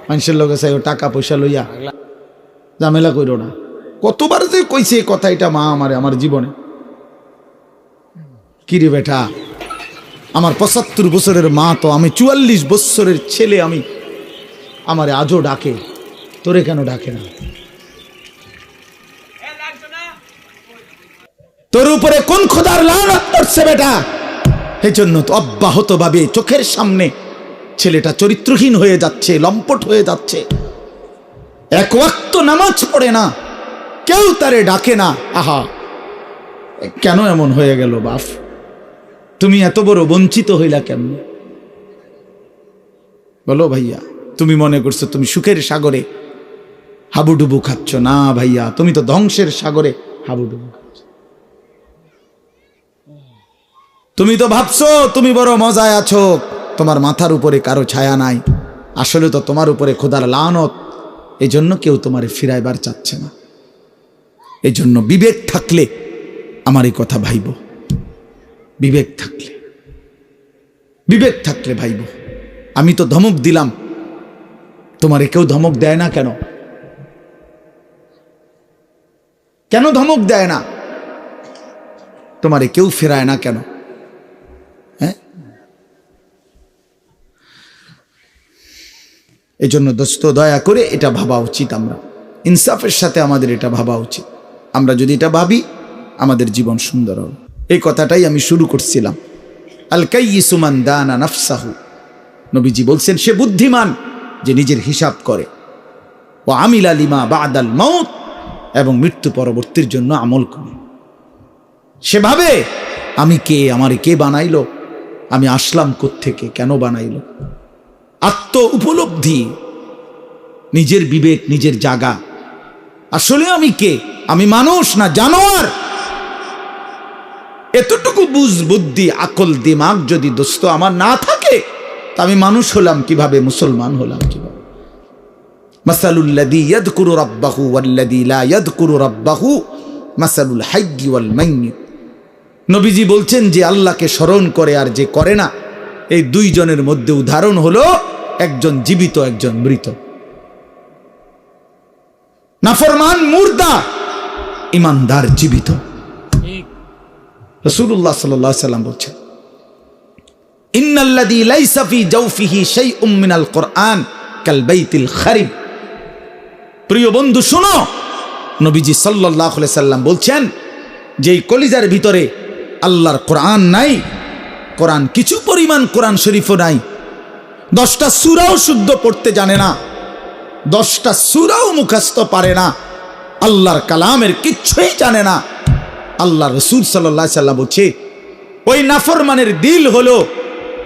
মানুষের লগে চাইও টাকা পয়সা লইয়া, ঝামেলা কইরো না। কতবার যে কইছে এই কথা এটা মা আমারে, আমার জীবনে। কিরে বেটা, আমার 75 বছরের মা তো, আমি 44 বছরের ছেলে, আমি আমারে আজও ডাকে, তোরে কেন ডাকে না? তোর উপরে কোন খোদার লানত পড়ছে বেটা? এই জন্য তো অব্যাহত ভাবে চোখের সামনে ছেলেটা চরিত্রহীন হয়ে যাচ্ছে, লম্পট হয়ে যাচ্ছে, এক ওয়াক্ত নামাজ পড়ে না, কেউ তারে ডাকে না। আহা, কেন এমন হয়ে গেল বাপ? তুমি এত বড় বঞ্চিত হইলা কেমনে বলো ভাইয়া? তুমি মনে করছো তুমি সুখের সাগরে হাবুডুবু খাচ্ছ? না ভাইয়া, তুমি তো ধ্বংসের সাগরে হাবুডুবু খাচ্ছ। তুমি তো ভাবছো তুমি বড় মজায় আছো, তোমার মাথার উপরে কারো ছায়া নাই। আসলে তো তোমার উপরে খোদার লানত, এই জন্য কেউ তোমারে ফিরাইবার চাচ্ছে না। এই জন্য বিবেক থাকলে আমার এই কথা ভাইব, বিবেক থাকলে, বিবেক থাকলে ভাইব। আমি তো ধমক দিলাম, তোমারে কেউ ধমক দেয় না কেন? কেন ধমক দেয় না? তোমারে কেউ ফেরায় না কেন? হ্যাঁ, এজন্য দোস্ত দয়া করে এটা ভাবা উচিত, আমরা ইনসাফের সাথে আমাদের এটা ভাবা উচিত। আমরা যদি এটা ভাবি আমাদের জীবন সুন্দর হবে। এই কথাটাই আমি শুরু করছিলাম। আল কাইয়িসু মান দানা নাফসাহু, নবীজি বলছেন সে বুদ্ধিমান যে নিজের হিসাব করে, ও আমিলা লিমা বাদাল মাউত, এবং মৃত্যু পরবর্তীর জন্য আমল করে। সেভাবে আমি কে, আমারে কে বানাইলো, আমি আসলাম কোত্থেকে, কেন বানাইলো, আত্ম উপলব্ধি, নিজের বিবেক, নিজের জাগা, আসলে আমি কে, আমি মানুষ না জানোয়ার, এতটুকু বুঝ বুদ্ধি আকল দিমাগ যদি দোস্ত আমার না থাকে তা আমি মানুষ হলাম কিভাবে, মুসলমান হলাম কিভাবে? মাসালুল্লাযী ইয়াযকুরু রাব্বাহু ওয়াল্লাযী লা ইয়াযকুরু রাব্বাহু মাসালুল হাইয়্যি ওয়াল মাইয়্যিত। নবীজি বলছেন যে আল্লাহকে স্মরণ করে আর যে করে না, এই দুইজনের মধ্যে উদাহরণ হলো একজন জীবিত, একজন মৃত। নাফরমান মুর্দা, ইমানদার জীবিত। রাসূলুল্লাহ সাল্লাল্লাহু আলাইহি ওয়াসাল্লাম বলছেন, ইন্নাল্লাযী লাইসা ফি জাওফিহি শাইউম মিনাল কুরআন কাল বাইতিল খারিব। প্রিয় বন্ধু শুনো, নবীজি সাল্লাল্লাহু আলাইহি ওয়াসাল্লাম বলছেন যে এই কলিজার ভিতরে আল্লাহর কোরআন নাই, কোরআন কিছু পরিমাণ কোরআন শরীফও নাই, 10টা সূরাও শুদ্ধ পড়তে জানে না, 10টা সূরাও মুখস্থ পারে না, আল্লাহর কালামের কিচ্ছুই জানে না। আল্লাহ রাসূল সাল্লাল্লাহু আলাইহি ওয়াসাল্লাম বলছে ওই নাফরমানের দিল হলো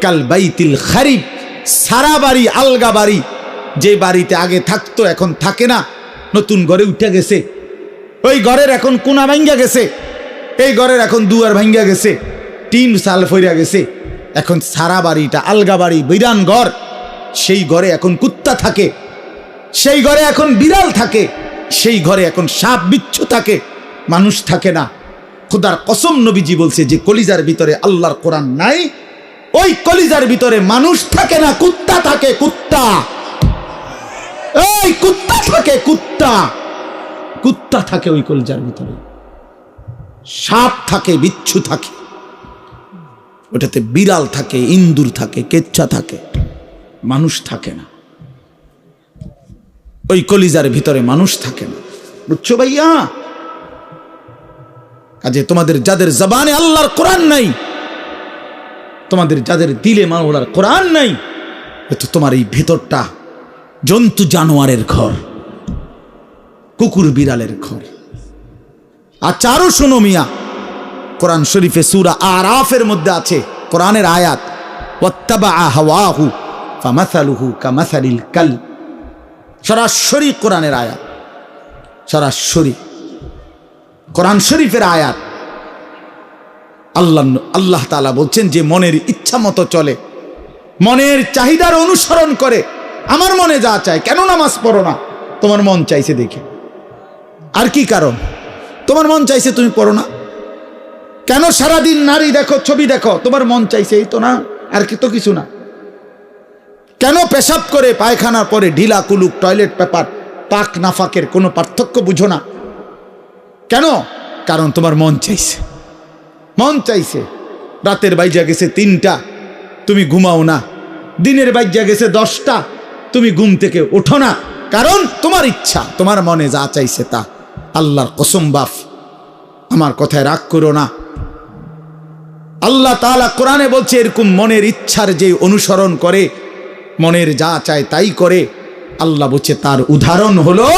কাল বাইতিল খারিব, সারা বাড়ি, আলগা বাড়ি, যে বাড়িতে আগে থাকতো এখন থাকে না, নতুন ঘরে উঠে গেছে, ওই ঘরের এখন কোনা ভাঙ্গা গেছে, এই ঘরের এখন দুয়ার ভাঙ্গা গেছে, টিন সাল ফইরা গেছে, এখন সারা বাড়িটা আলগা বাড়ি, বিরান ঘর, সেই ঘরে এখন কুত্তা থাকে, সেই ঘরে এখন বিড়াল থাকে, সেই ঘরে এখন সাপ বিচ্ছু থাকে, মানুষ থাকে না। খোদার কসম নবীজি বলছে যে কলিজার ভিতরে আল্লাহর কোরআন নাই, ওই কলিজার ভিতরে মানুষ থাকে না, কুত্তা থাকে, কুত্তা, এই কুত্তা থাকে, কুত্তা, কুত্তা থাকে ওই কলিজার ভিতরে, সাপ থাকে, বিচ্ছু থাকে, ওটাতে বিড়াল থাকে, ইন্দুর থাকে, কেচ্ছা থাকে, মানুষ থাকে না। ওই কলিজার ভিতরে মানুষ থাকে না, বুঝছো ভাইয়া? কাজে তোমাদের যাদের জবানে আল্লাহর কোরআন নাই, তোমাদের যাদের দিলে মাওলার কোরআন নাই, তো তোমার এই ভেতরটা জন্তু জানোয়ারের ঘর, কুকুর বিড়ালের ঘর। আর চারো শোনো মিয়া, কোরআন শরীফে সূরা আরাফের মধ্যে আছে কোরআনের আয়াত, ওয়াত্তাবা হাওয়াহু ফামাসালুহু কামাসালিল কালব। সরাসরি কোরআনের আয়াত, সরাসরি কোরআন শরীফের আয়াত। আল্লাহ তাআলা বলছেন যে মনের ইচ্ছা মতো চলে, মনের চাহিদার অনুসরণ করে, আমার মনে যা চায়, কেন নামাজ পড়ো না? তোমার মন চাইছে দেখে। আর কি কারণ? তোমার মন চাইছে তুমি পড়ো না কেন? সারাদিন নারী দেখো, ছবি দেখো, তোমার মন চাইছে, এই তো না, আর কি তো কিছু না। কেন পেশাব করে পায়খানার পরে ঢিলা কুলুক টয়লেট পেপার, পাক নাফাকের কোনো পার্থক্য বুঝো না কেন? কারণ তোমার মন চাইছে, মন চাইছে। রাতের বাইজা গেছে 3টা, তুমি ঘুমাও না, দিনের বাইজা গেছে 10টা, তুমি ঘুম থেকে ওঠো না, কারণ তোমার ইচ্ছা, তোমার মনে যা চাইছে তা। আল্লাহর কসম বাপ, আমার কথায় রাগ করো না। আল্লাহ তাআলা কোরআনে বলছে এরকম মনের ইচ্ছার যে অনুসরণ করে, মনের যা চায় তাই করে, আল্লাহ বলছে তার উদাহরণ হলো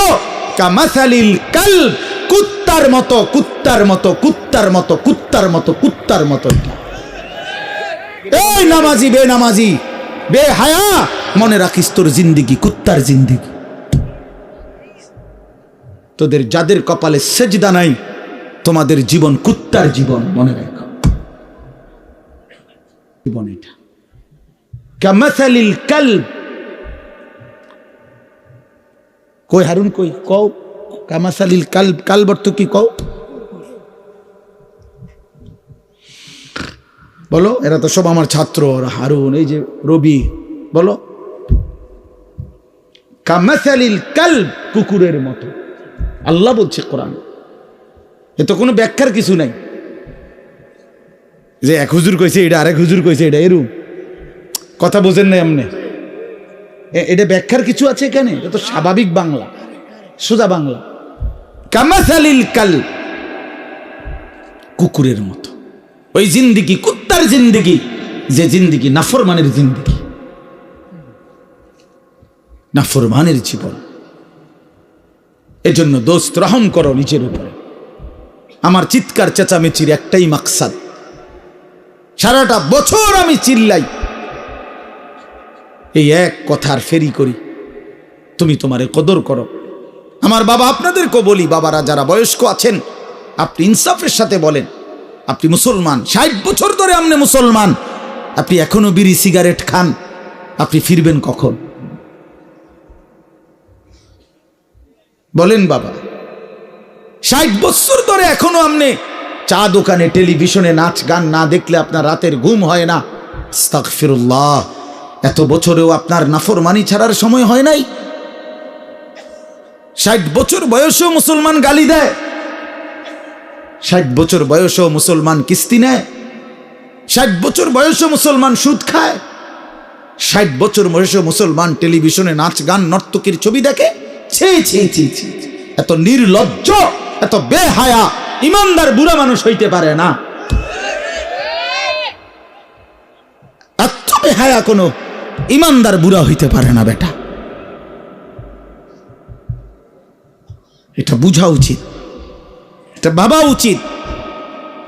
কামাসালিল কালব, কুত্তার মতো, কুত্তার মতো, কুত্তার মতো, কুত্তার মতো, কুত্তার মতো। এই নামাজি বেনামাজি বেহায়া, মনে রাখিস তোর জিন্দিগি কুত্তার জিন্দিগি। তোদের যাদের কপালে সেজদা নাই, তোমাদের জীবন কুত্তার জীবন, মনে রাখো। জীবন এটা কামাসালিল কালব। কই হারুন, কই কও কামাসালিল কালব, কালব অর্থ কি কও? বলো, এরা তো সব আমার ছাত্র, হারুন, এই যে রবি, বলো। কামাসালিল কালব, কুকুরের মতো আল্লাহ বলছে কোরআন। এ তো কোনো ব্যাখ্যার কিছু নাই যে এক হুজুর কইছে এটা, আরেক হুজুর কইছে এটা, এরকম কথা বোঝেন নাই। এমনি এটা ব্যাখ্যার কিছু আছে এখানে? এটা তো স্বাভাবিক বাংলা, সোজা বাংলা। কামাসালিল কাল, কুকুরের মতো। ওই জিন্দিগি কুত্তার জিন্দিগি, যে জিন্দিগি নাফরমানের জিন্দিগি, নাফরমানের জীবন। এজন্য দোস্ত রহম করো নিজের উপরে। আমার চিৎকার চেঁচামেচির একটাই মাকসাদ, সারাটা বছর আমি চিল্লাই, এই এক কথার ফেরি করি, তুমি তোমারে কদর করো। আমার বাবা, আপনাদেরকেও বলি, বাবারা যারা বয়স্ক আছেন, আপনি ইনসাফের সাথে বলেন, আপনি মুসলমান, 60 বছর ধরে আপনি মুসলমান, আপনি এখনো বিড়ি সিগারেট খান, আপনি ফিরবেন কখন? বলেন বাবা। 60 বছর ধরে এখনো আপনি চা দোকানে, টেলিভিশনে নাচ গান না দেখলে আপনার রাতের ঘুম হয় না। আস্তাগফিরুল্লাহ, এত বছরেও আপনার নাফরমানি ছাড়ার সময় হয় নাই? 60 বছর বয়সেও মুসলমান গালি দেয়, 60 বছর বয়সেও মুসলমান কিস্তি নেয়, 60 বছর বয়সেও মুসলমান সুদ খায়, 60 বছর বয়সেও মুসলমান টেলিভিশনে নাচ গান নর্তকীর ছবি দেখে। ছি ছি ছি ছি, এত নির্লজ্জ, এত বেহায়া ইমানদার বুড়া মানুষ হইতে পারে না। এত বেহায়া কোনো ইমানদার বুড়া হইতে পারে না বেটা। এটা বুঝা উচিত, এটা ভাবা উচিত।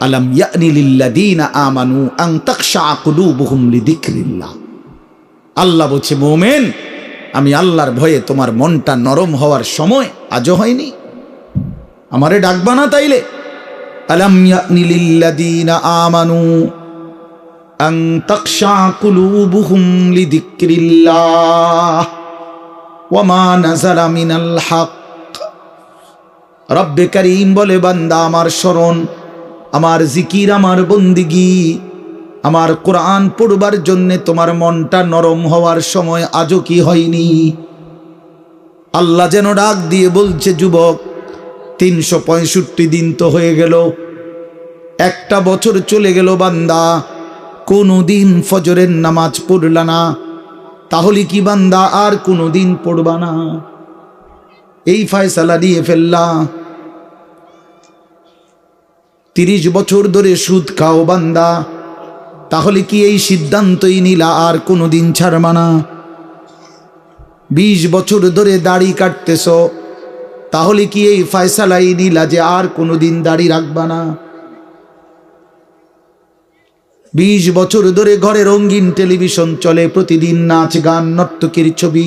আলাম ইয়ানি লিল্লাযীনা আমানু আন তাখশা কুলুবুহুম লিযিকরিল্লাহ। আল্লাহ বলছে, মুমিন, আমি আল্লাহর ভয়ে তোমার মনটা নরম হওয়ার সময় আজও হয়নি? আমারে ডাকবা না তাইলে? আলাম ইয়ানি লিল্লাযীনা আমানু আন তাখশা কুলুবুহুম লিযিকরিল্লাহ ওয়া মা নাযালা মিনাল হক। রব্বে করিম বলে, বান্দা আমার স্মরণ, আমার জিকির, আমার বন্দিগি, আমার কোরআন পড়বার জন্য তোমার মনটা নরম হওয়ার সময় আজও কি হয়নি? আল্লাহ যেন ডাক দিয়ে বলছে, যুবক, 365 দিন তো হয়ে গেল, একটা বছর চলে গেল, বান্দা কোনোদিন ফজরের নামাজ পড়লা না, তাহলে কি বান্দা আর কোনোদিন পড়বা না? এই ফয়সালা দিয়ে ফেললা। 30 বছর ধরে সুদ খাও বান্দা, তাহলে কি এই সিদ্ধান্তই নিলা আর কোনোদিন ছাড়বা না? 20 বছর ধরে দাড়ি কাটতেছ, তাহলে কি এই ফয়সালাই নিলা যে আর কোনোদিন দাড়ি রাখবা না? 20 বছর ধরে ঘরে রঙিন টেলিভিশন চলে, প্রতিদিন নাচ গান নর্তকীর ছবি,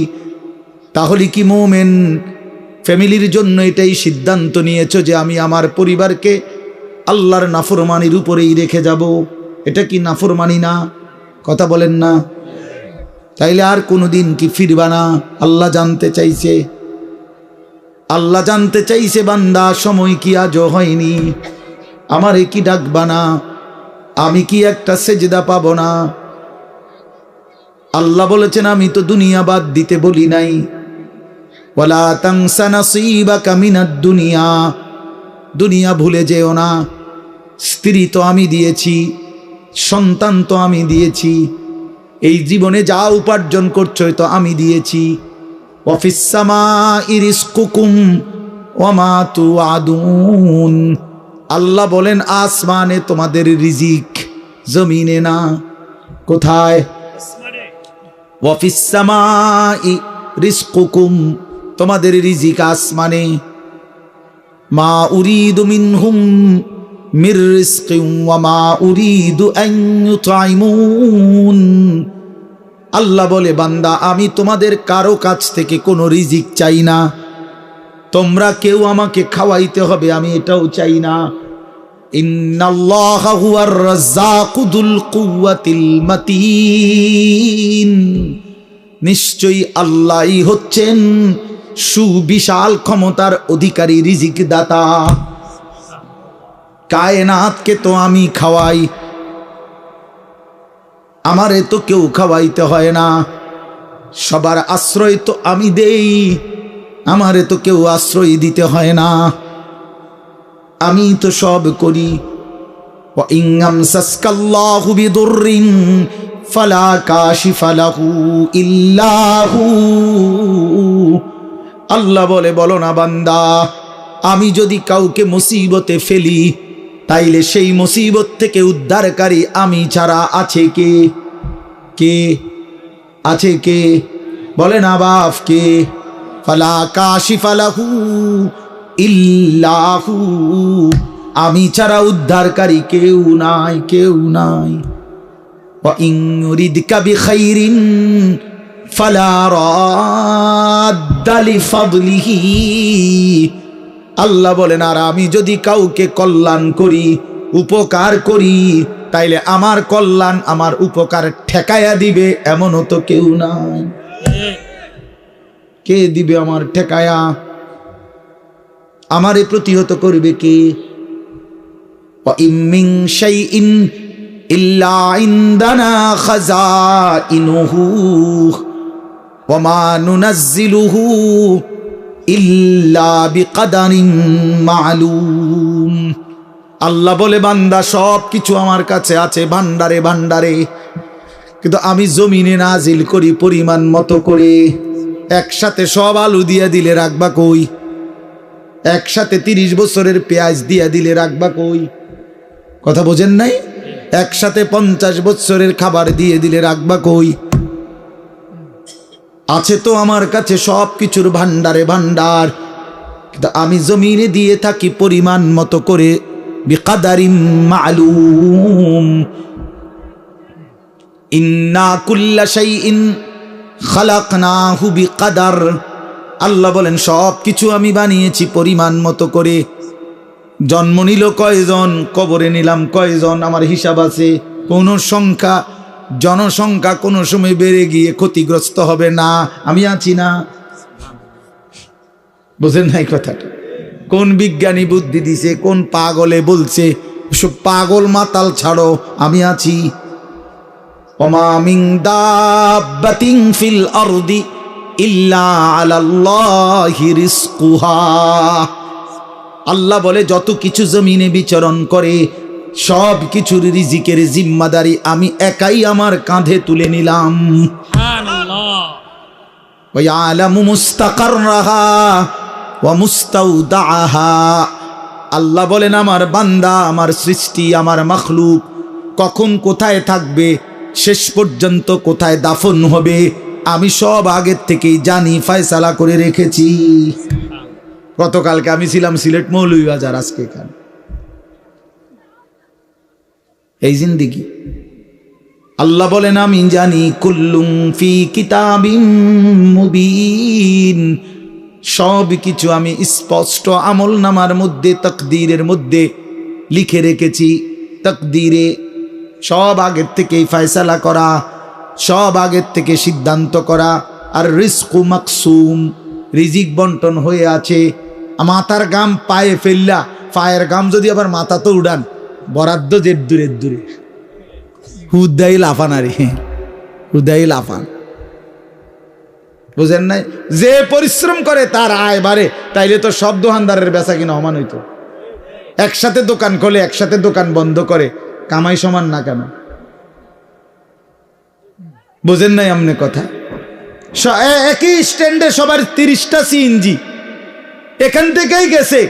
তাহলে কি মুমিন ফ্যামিলির জন্য এটাই সিদ্ধান্ত নিয়েছো যে আমি আমার পরিবারকে আল্লাহর নাফরমানির উপরেই রেখে যাব? এটা কি নাফরমানি না? কথা বলেন না? তাইলে আর কোনোদিন কি ফিরবা না? আল্লাহ জানতে চাইছে, আল্লাহ জানতে চাইছে, বান্দা সময় কি আজও হয়নি? আমারে কি ডাকবা না? আমি কি একটা সেজদা পাবো না? আল্লাহ বলেছেন, আমি তো দুনিয়া বাদ দিতে বলি নাই। ওয়ালা তানসা নাসীবাকা মিনাদ দুনিয়া, দুনিয়া ভুলে যেও না। স্ত্রী তো আমি দিয়েছি, সন্তান তো আমি দিয়েছি, এই জীবনে যা উপার্জন করছো তো আমি দিয়েছি। ওয়াফিস সামাই রিজকুকুম ওয়া মা তুআদুন। আল্লাহ বলেন, আসমানে তোমাদের রিজিক, জমিনে না। কোথায়? ওয়াফিস সামাই রিজকুকুম, তোমাদের রিজিক আসমানে। মা উরিদু মিনহুম মির রিজকিন ওয়া মা উরিদু আন ইউতঈমুন। আল্লাহ বলে, বান্দা আমি তোমাদের কারো কাছ থেকে কোনো রিজিক চাই না, তোমরা কেউ আমাকে খাওয়াইতে হবে আমি এটাও চাই না। ইন্নাল্লাহা হুয়ার রাজ্জাকু যুল কুওয়াতিল মাতিন। নিশ্চয়ই আল্লাহই হচ্ছেন সুবিশাল ক্ষমতার অধিকারী, রিজিক দাতা। কায়নাতকে তো আমি খাওয়াই, আমারে তো কেউ খাওয়াইতে হয় না। সবার আশ্রয় তো আমি দেই, আমারে তো কেউ আশ্রয় দিতে হয় না, আমি তো সব করি। ওয়া ইন আমসাসকাল্লাহু বিদুররিন ফালা কাশিফা লাহু ইল্লা হু। আল্লাহ বলে, বলো না বান্দা, আমি যদি কাউকে মুসিবতে ফেলি তাইলে সেই মুসিবত থেকে উদ্ধারকারী আমি ছাড়া আছে কে? কে আছে? কে বলে না বাপ? কে? ফালা কাশিফা লাহু ইল্লা হু। আমি ছাড়া উদ্ধারকারী কেউ নাই, কেউ নাই। ওয়া ইন ইউরিদকা বিখাইরিন ফালা রাদ্দা লিফাদলিহি। আল্লাহ বলেন, আর আমি যদি কাউকে কল্যাণ করি, উপকার করি, তাইলে আমার কল্যাণ, আমার উপকার ঠেকায়া দিবে এমনও তো কেউ নাই। কে দিবে আমার ঠেকায়া? আমারে প্রতিহত করবে কে? ওয়া ইম মিন শাইইন ইল্লা ইনদানা খাযাইনুহু ওয়া মা নুনাজ্জিলুহু ইল্লা বিকদারিন মা'লুম। আল্লাহ বলে, বান্দা সব কিছু আমার কাছে আছে ভান্ডারে ভান্ডারে, কিন্তু আমি জমিনে নাজিল করি পরিমাণ মতো করে। একসাথে সব আলু দিয়া দিলে রাখবা কই? একসাথে 30 বছরের পেঁয়াজ দিয়া দিলে রাখবা কই? কথা বোঝেন নাই? একসাথে 50 বছরের খাবার দিয়ে দিলে রাখবা কই? আছে তো আমার কাছে সব কিছুর ভান্ডারে ভান্ডার, কিন্তু আমি জমিনে দিয়ে থাকি পরিমাণ মতো করে, বিকদারিম মা'লুম। ইন্না কুল্লা শাইইন খালাকনাহু বিকদার। আল্লাহ বলেন, সব কিছু আমি বানিয়েছি পরিমাণ মতো করে। জন্ম নিল কয়জন, কবরে নিলাম কয়জন, আমার হিসাব আছে। কোন সংখ্যা, জনসংখ্যা কোনো সময় বেড়ে গিয়ে ক্ষতিগ্রস্ত হবে না, আমি আছি না। বুঝেন নাই কথাটা? কোন বিজ্ঞানী বুদ্ধি দিছে, কোন পাগলে বলছে? সব পাগল মাতাল ছাড়ো, আমি আছি। ওমা মিন দাব্বাতিন ফিল আরদি ইল্লা আলাল্লাহি রিজকুহা। আল্লাহ বলে, যত কিছু জমিনে বিচরণ করে সব কিছুর রিজিকের জিম্মাদারি আমি একাই আমার কাঁধে তুলে নিলাম। সুবহানাল্লাহ। ওয়া ইয়ালামু মুস্তাকাররাহা ওয়া মুস্তাউদাহা। আল্লাহ বলেন, আমার বান্দা, আমার সৃষ্টি, আমার মাখলুক কখন কোথায় থাকবে, শেষ পর্যন্ত কোথায় দাফন হবে, আমি সব আগের থেকেই জানি, ফয়সালা করে রেখেছি। গতকালকে আমি ছিলাম সিলেট মৌলভীবাজার, আজকে এখানে। এই জিন্দেগি। আল্লাহ বলেন, আমি জানি, কুল্লুম ফি কিতাবিম মুবিন। সব কিছু আমি স্পষ্ট আমলনামার মধ্যে, তাকদীরের মধ্যে লিখে রেখেছি। তাকদীরে সব আগের থেকেই ফয়সালা করা, সব আগের থেকে সিদ্ধান্ত করা। আর রিজকু মাকসুম, রিজিক বন্টন হয়ে আছে। মাথার গাম পায়ে ফেললা, পায়ের গাম যদি আবার মাথা তো উড়ান, বরাদ্দ যে দূরে দূরে, হুদাই লাফান। আরে হুদাই লাফান, বুঝেন নাই? যে পরিশ্রম করে তার আয় বাড়ে, তাইলে তো সব দোকানদারের বেচা কিনা সমান হইতো। একসাথে দোকান খোলে, একসাথে দোকান বন্ধ করে, কামাই সমান না কেন? বুঝেন নাই আমনে কথা? একই স্ট্যান্ডে সবার 30টা সিএনজি এখান থেকেই গেছে,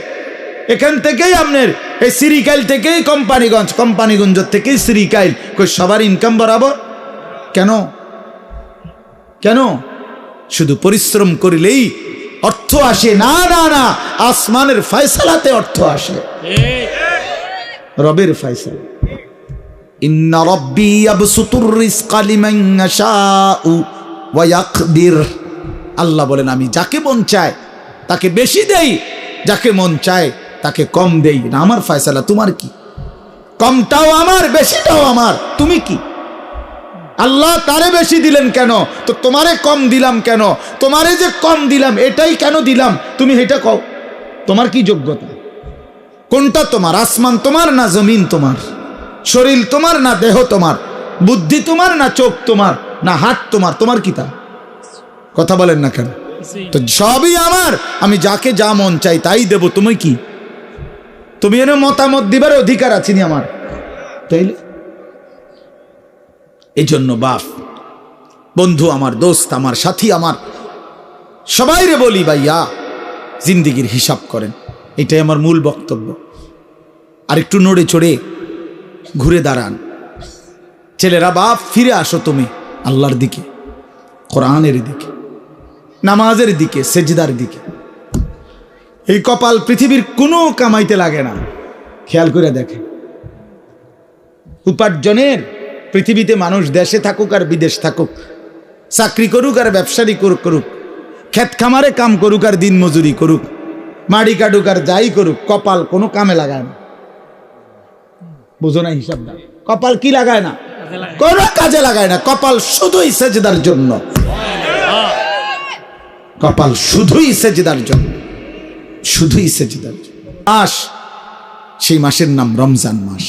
এখান থেকেই আপনার এই সিরিকাইল থেকেই কোম্পানিগঞ্জ, কোম্পানিগঞ্জ থেকেই সিরিকাইল, কই সবার ইনকাম বরাবর কেন? কেন? শুধু পরিশ্রম করিলেই অর্থ আসে? না না না, আসমানের ফয়সালাতে অর্থ আসে, রবের ফয়সালা। ইন্না রাব্বি ইয়াবসুতুর রিজকা লিমান ইয়াশাউ ওয়া ইয়াকদির। আল্লাহ বলেন, আমি যাকে মন চায় তাকে বেশি দেই, যাকে মন চায় তাকে কম দেই না। আমার ফয়সালা, তোমার কি? কমটাও আমার, বেশিটাও আমার, তুমি কি? আল্লাহ তারে বেশি দিলেন কেন, তো তোমারে কম দিলাম কেন? তোমারে যে কম দিলাম এটাই কেন দিলাম, তুমি এটা কও। তোমার কি যোগ্যতা? কোনটা তোমার? আসমান তোমার না জমিন তোমার? শরীর তোমার না দেহ তোমার? বুদ্ধি তোমার না চোখ তোমার না হাত তোমার? তোমার কি তা? কথা বলেন না কেন? তো সবই আমার, আমি যাকে যা মন চাই তাই দেব। তুমি কি? তুমি এর মতামত দিবার অধিকার আছে নি আমার? তাইলে এই জন্য বাপ, বন্ধু আমার, দোস্ত আমার, সাথী আমার, সবাইরে বলি ভাইয়া, জিন্দিগির হিসাব করেন। এটাই আমার মূল বক্তব্য। আর একটু নড়ে চড়ে ঘুরে দাঁড়ান। ছেলেরা, বাপ, ফিরে আসো তুমি আল্লাহর দিকে, কোরআনের দিকে, নামাজের দিকে, সেজদার দিকে। এই কপাল পৃথিবীর কোনো কামাইতে লাগে না। খেয়াল করে দেখে, উপার্জনের পৃথিবীতে মানুষ দেশে থাকুক আর বিদেশ থাকুক, চাকরি করুক আর ব্যবসায়ী করুক, ক্ষেত খামারে কাম করুক আর দিন মজুরি করুক, মাড়ি কাটুক আর যাই করুক, কপাল কোনো কামে লাগায় না। বুঝো না হিসাবটা? কপাল কি লাগায় না? কোনো কাজে লাগায় না। কপাল শুধুই সেজদার জন্য, কপাল শুধুই সেজদার জন্য, শুধুই সেজদার জন্য। মাস, সেই মাসের নাম রমজান মাস।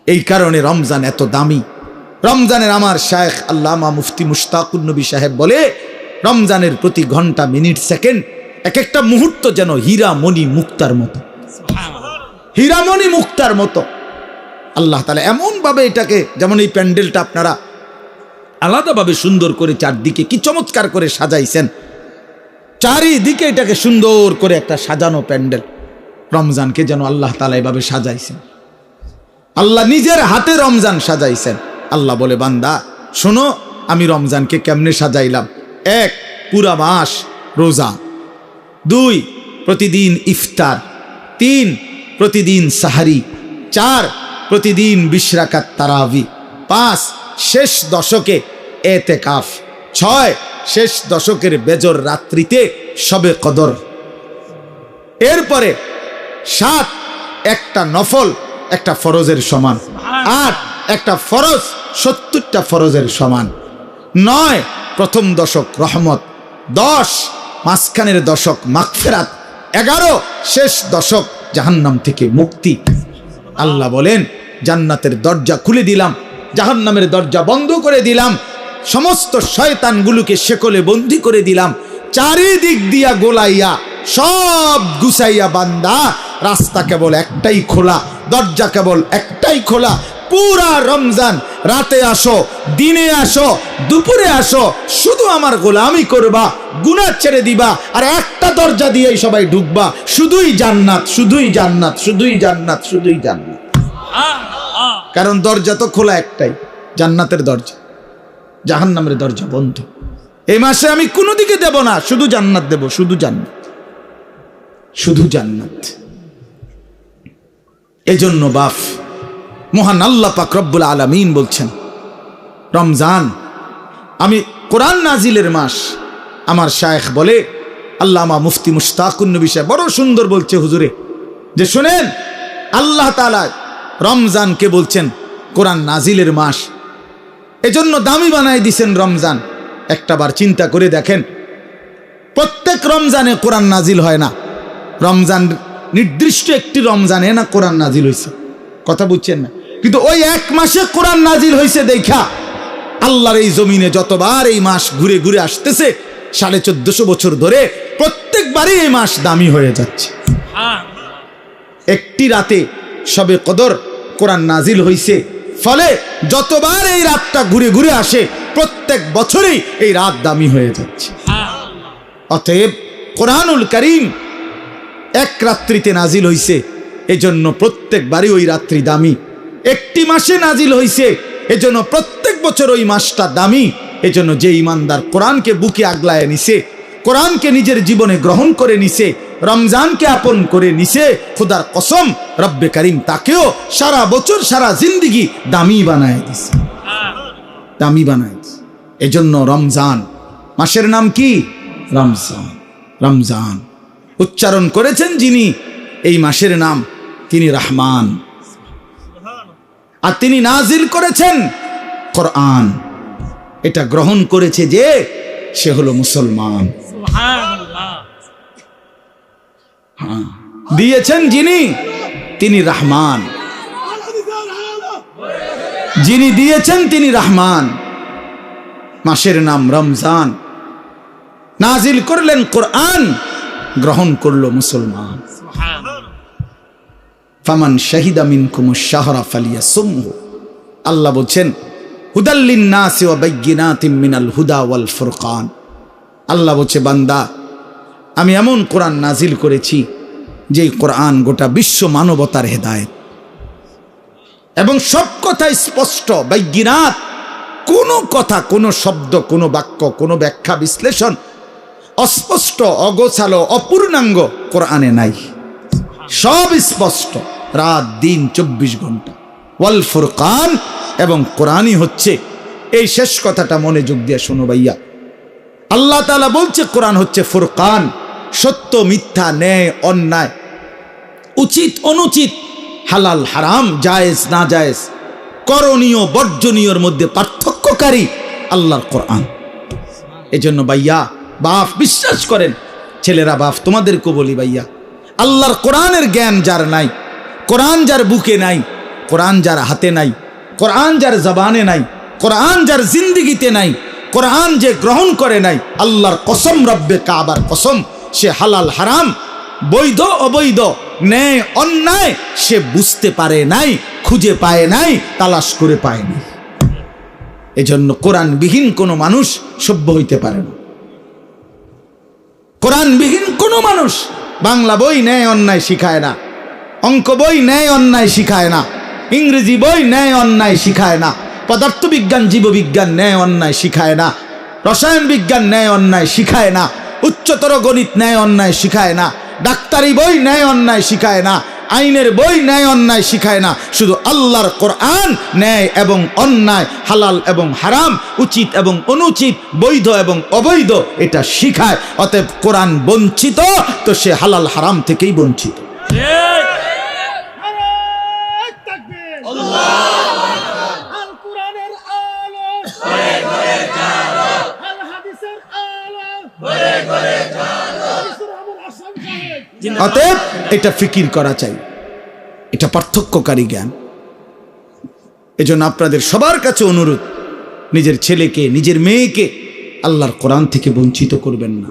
এই কারণে রমজান এত দামি। রমজানের আমার শায়েখ আল্লামা মুফতি মুশতাকুন নবী সাহেব বলে, রমজানের প্রতি ঘন্টা, মিনিট, সেকেন্ড, এক একটা মুহূর্ত যেন হীরামণি মুক্তার মতো, হীরামণি মুক্তার মতো। আল্লাহ তাআলা এমন ভাবে এটাকে, যেমন এই প্যান্ডেলটা আপনারা আলাদাভাবে সুন্দর করে চারদিকে কি চমৎকার করে সাজাইছেন, চারিদিকে এটাকে সুন্দর করে একটা সাজানো প্যান্ডেল। রমজানকে যেন আল্লাহ তাআলা এভাবে সাজাইছেন। আল্লাহ নিজের হাতে রমজান সাজাইছেন। আল্লাহ বলে, বান্দা শোনো, আমি রমজানকে কেমনে সাজাইলাম। 1, পুরা মাস রোজা। 2, প্রতিদিন ইফতার। 3, প্রতিদিন সাহারি। 4, প্রতিদিন 20 রাকাত তারাবি। 5, শেষ দশকে এতেকাফ। 6, শেষ দশকের বেজর রাত্রিতে শবে কদর। এরপরে 7, একটা নফল একটা ফরজের সমান। 8, একটা ফরজ 70টা ফরজের সমান। 9, প্রথম দশক রহমত। 10, মাঝখানের দশক মাগফিরাত। 11, শেষ দশক জাহান্নাম থেকে মুক্তি। আল্লাহ বলেন, জান্নাতের দরজা খুলে দিলাম, জাহান্নামের দরজা বন্ধ করে দিলাম, সমস্ত শয়তানগুলোকে শেকলে বন্দী করে দিলাম, চারিদিক দিয়া গোলাইয়া সব গুছাইয়া বান্দা, রাস্তা কেবল একটাই খোলা, দরজা কেবল একটাই খোলা। পুরা রমজান রাতে আসো, দিনে আসো, দুপুরে আসো, শুধু আমার গোলামি করবা, গুনাহ ছেড়ে দিবা, আর একটা দরজা দিয়েই সবাই ঢুকবা, শুধুই জান্নাত, শুধুই জান্নাত, শুধুই জান্নাত, শুধুই জান্নাত। কারণ দরজা তো খোলা একটাই, জান্নাতের দরজা, জাহান্নামের দরজা বন্ধ। এই মাসে আমি কোনো দিকে দেব না, শুধু জান্নাত দেব, শুধু জান্নাত, শুধু জান্নাত। এজন্য বাপ, মহান আল্লাহ পাক রব্বুল আলামিন বলছেন, রমজান আমি কোরআন নাজিলের মাস। আমার শায়েখ বলে, আল্লামা মুফতি মুশতাকুন নবী সাহেব বড় সুন্দর বলছে হুজুরে, যে শুনেন, আল্লাহ তাআলা রমজানকে বলছেন কোরআন নাজিলের মাস, এজন্য দামি বানাই দিছেন রমজান। একটাবার চিন্তা করে দেখেন, প্রত্যেক রমজানে কোরআন নাজিল হয় না, রমজান নির্দিষ্ট একটি রমজানে না কোরআন নাজিল হয়েছে, কথা বুঝছেন না? কিন্তু ওই এক মাসে কোরআন নাজিল হয়েছে দেখা আল্লাহর এই জমিনে যতবার এই মাস ঘুরে ঘুরে আসতেছে 1450 বছর ধরে, প্রত্যেকবারই এই মাস দামি হয়ে যাচ্ছে। একটি রাতে শবে কদর কোরআন নাজিল হয়েছে, ফলে যতবার এই রাতটা ঘুরে ঘুরে আসে প্রত্যেক বছরেই এই রাত দামি হয়ে যাচ্ছে। অতএব কোরআনুল কারীম এক রাত্রিতে নাজিল হইছে, এজন্য প্রত্যেকবারই ওই রাত্রি দামি। একটি মাসে নাজিল হইছে, এজন্য প্রত্যেক বছর ওই মাসটা দামি। এজন্য যে ইমানদার কোরআনকে বুকে আগলায় নিছে, কোরআনকে নিজের জীবনে গ্রহণ করে নিছে, রমজানকে আপন করে নিছে, খোদার কসম রব্বে কারীম তাকেও সারা বছর সারা জিন্দেগি দামি বানায় দিছে, দামি বানায় দিছে। এজন্য রমজান মাসের নাম কি? রমজান। রমজান উচ্চারণ করেছেন যিনি এই মাসের নাম, তিনি রহমান, আর তিনি নাজিল করেছেন কোরআন। এটা গ্রহণ করেছে যে সে হলো মুসলমান। দিয়েছেন যিনি, তিনি রহমান, যিনি দিয়েছেন তিনি রহমান। মাসের নাম রমজান, নাজিল করলেন কোরআন, গ্রহণ করলো মুসলমান। ফামান শাহিদা মিনকুমুশ শাহরা ফালিয়াসুমহু। আল্লাহ বলছেন, হুদাল লিন্নাসি ওয়া বাইয়িনাতিম মিনাল হুদা ওয়াল ফুরকান। আল্লাহ বলছে, বান্দা আমি এমন কোরআন নাজিল করেছি যেই কোরআন গোটা বিশ্ব মানবতার হেদায়েত, এবং সব কথাই স্পষ্ট বাইয়িনাত। কোনো কথা, কোনো শব্দ, কোনো বাক্য, কোনো ব্যাখ্যা বিশ্লেষণ অস্পষ্ট, অগোছালো, অপূর্ণাঙ্গ কোরআনে নাই। সব স্পষ্ট, রাত দিন 24 ঘন্টা। ওয়াল ফুরকান, এবং কোরআনই হচ্ছে, এই শেষ কথাটা মনোযোগ দিয়ে শোনো ভাইয়া, আল্লাহ তাআলা বলছে কোরআন হচ্ছে ফুরকান, সত্য মিথ্যা, ন্যায় অন্যায়, উচিত অনুচিত, হালাল হারাম, জায়েজ না জায়েজ, করণীয় বর্জনীয়র মধ্যে পার্থক্যকারী আল্লাহর কোরআন। এজন্য ভাইয়া বাপ বিশ্বাস করেন, ছেলেরা বাপ তোমাদেরকে বলি ভাইয়া, আল্লাহর কোরআনের জ্ঞান যার নাই, কোরআন যার বুকে নাই, কোরআন যার হাতে নাই, কোরআন যার জবানে নাই, কোরআন যার জিন্দিগিতে নাই, কোরআন যে গ্রহণ করে নাই, আল্লাহর কসম, রব্বে কাবার কসম, সে হালাল হারাম, বৈধ অবৈধ, ন্যায় অন্যায় সে বুঝতে পারে নাই, খুঁজে পায় নাই, তালাশ করে পায়নি। এজন্য কোরআনবিহীন কোনো মানুষ সভ্য হইতে পারে না। কোরআনবিহীন কোনো মানুষ বাংলা বই ন্যায় অন্যায় শিখায় না, অঙ্ক বই ন্যায় অন্যায় শিখায় না, ইংরেজি বই ন্যায় অন্যায় শিখায় না, পদার্থবিজ্ঞান জীববিজ্ঞান ন্যায় অন্যায় শিখায় না, রসায়ন বিজ্ঞান ন্যায় অন্যায় শিখায় না, উচ্চতর গণিত ন্যায় অন্যায় শিখায় না, ডাক্তারি বই ন্যায় অন্যায় শিখায় না, আইনের বই ন্যায় অন্যায় শিখায় না। শুধু আল্লাহর কোরআন ন্যায় এবং অন্যায়, হালাল এবং হারাম, উচিত এবং অনুচিত, বৈধ এবং অবৈধ এটা শিখায়। অতএব কোরআন বঞ্চিত তো সে হালাল হারাম থেকেই বঞ্চিত। অতএব এটা ফিকির করা চাই, এটা পার্থক্যকারী জ্ঞান। এজন্য আপনাদের সবার কাছে অনুরোধ, নিজের ছেলেকে, নিজের মেয়েকে আল্লাহর কোরআন থেকে বঞ্চিত করবেন না।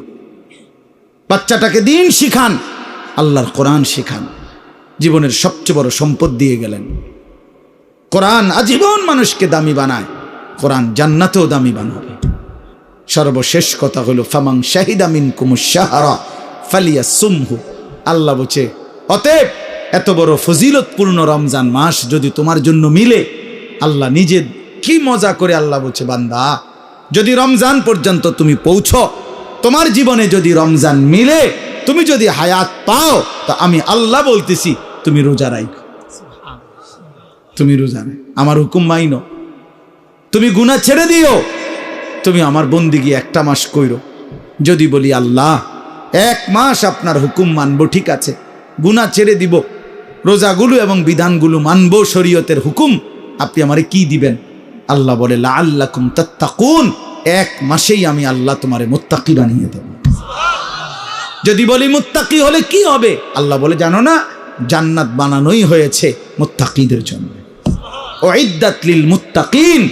বাচ্চাটাকে দিন শিখান, আল্লাহর কোরআন শিখান। জীবনের সবচেয়ে বড় সম্পদ দিয়ে গেলেন। কোরআন আজীবন মানুষকে দামি বানায়, কোরআন জান্নাতেও দামি বানাবে। সর্বশেষ কথা হলো, ফামান শাহিদা মিনকুমুশ শাহরা ফালিয়াসুমহু। আল্লাহ বলছে, অতএব এত বড় ফজিলতপূর্ণ রমজান মাস যদি তোমার জন্য মিলে, আল্লাহ নিজে কি মজা করে আল্লাহ বলছে, বান্দা যদি রমজান পর্যন্ত তুমি পৌঁছো, তোমার জীবনে যদি রমজান মিলে, তুমি যদি হায়াত পাও, তো আমি আল্লাহ বলতেছি তুমি রোজা রাখো, তুমি রোজা রাখো, আমার হুকুম মাইনো, তুমি গুনাহ ছেড়ে দিও, তুমি আমার বন্দিগি একটা মাস কইরো। যদি বলি আল্লাহ 1 মাস আপনার হুকুম মানবো, ঠিক আছে, গুনাহ ছেড়ে দিব, রোজাগুলো এবং বিধানগুলো মানবো, শরীয়তের হুকুম, আপনি আমারে কি দিবেন? আল্লাহ বলে, লাআল্লাকুম তাত্তাকুন, 1 মাসেই আমি আল্লাহ তোমারে মুত্তাকি বানিয়ে দেব। যদি বলি মুত্তাকি হলে কি হবে? আল্লাহ বলে, জানো না, জান্নাত বানানোই হয়েছে মুত্তাকিদের জন্য। উইদ্দাত লিল মুত্তাকিন,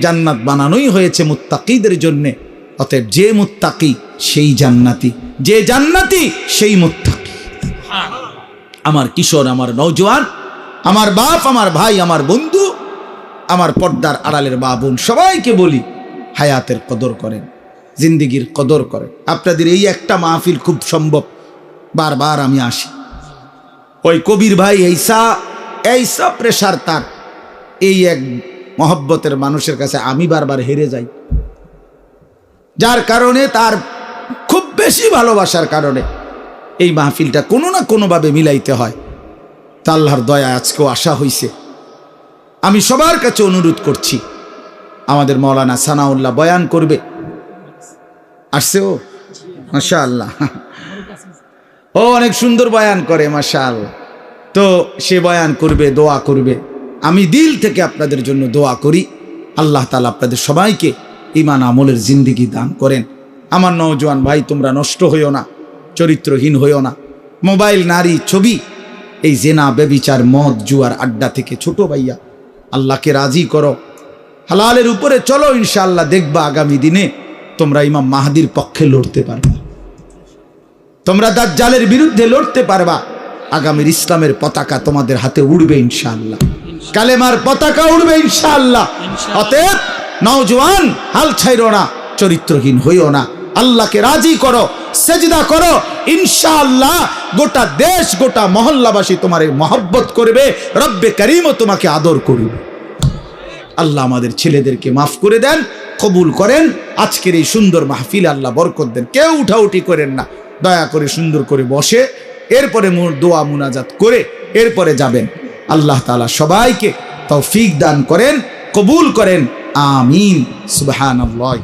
জান্নাত বানানোই হয়েছে মুত্তাকিদের জন্য। অতএব যে মুত্তাকি সেই জান্নাতি, যে জান্নাতি সেই মুত্তাকি। আমার কিশোর, আমার নওজোয়ান, আমার বাপ, আমার ভাই, আমার বন্ধু, আমার পর্দার আড়ালের মা বোন, সবাইকে বলি, হায়াতের কদর করেন, জিন্দিগির কদর করেন। আপনাদের এই একটা মাহফিল খুব সম্ভব, বারবার আমি আসি, ওই কবির ভাই এইসা প্রেশার তার, এই এক মহব্বতের মানুষের কাছে আমি বারবার হেরে যাই, যার কারণে, তার খুব বেশি ভালোবাসার কারণে এই মাহফিলটা কোনো না কোনোভাবে মিলাইতে হয়। তা আল্লাহর দয়া আজকেও আসা হইছে। আমি সবার কাছে অনুরোধ করছি, আমাদের মাওলানা সানাউল্লাহ বয়ান করবে, আসছে ও, মাশাআল্লাহ, ও অনেক সুন্দর বয়ান করে, মাশাআল্লাহ। তো সে বয়ান করবে, দোয়া করবে। আমি দিল থেকে আপনাদের জন্য দোয়া করি, আল্লাহ তাআলা আপনাদের সবাইকে ঈমান আমলের জিন্দেগি দান করেন। আমার নওজোয়ান ভাই, তোমরা নষ্ট হইও না, চরিত্রহীন হইও না। মোবাইল, নারী, ছবি, এই জেনা, ব্যভিচার, মদ, জুয়ার আড্ডা থেকে ছোট ভাইয়া আল্লাহকে রাজি করো, হালালের উপরে চলো, ইনশাআল্লাহ দেখবা আগামী দিনে তোমরা ইমাম মাহদির পক্ষে লড়তে পারবা, তোমরা দাজ্জালের বিরুদ্ধে লড়তে পারবা, আগামীর ইসলামের পতাকা তোমাদের হাতে উড়বে ইনশাআল্লাহ। কালেমার পতাকা উড়বে ইনশাআল্লাহ। অতএব নওজোয়ান, হাল ছাইরো না, চরিত্রহীন হইও না, আল্লাহকে রাজি করো, সেজদা করো, ইনশাআল্লাহ গোটা দেশ গোটা মহল্লাবাসী তোমারে মহব্বত করবে, রব্বে করিমও তোমাকে আদর করবে। আল্লাহ আমাদের ছেলেদেরকে মাফ করে দেন, কবুল করেন। আজকের এই সুন্দর মাহফিল আল্লাহ বরকত দেন। কেউ উঠাউঠি করেন না, দয়া করে সুন্দর করে বসে এরপরে দোয়া মুনাজাত করে এরপরে যাবেন। আল্লাহ তাআলা সবাইকে তৌফিক দান করেন, কবুল করেন, আমিন। সুবহানাল্লাহ।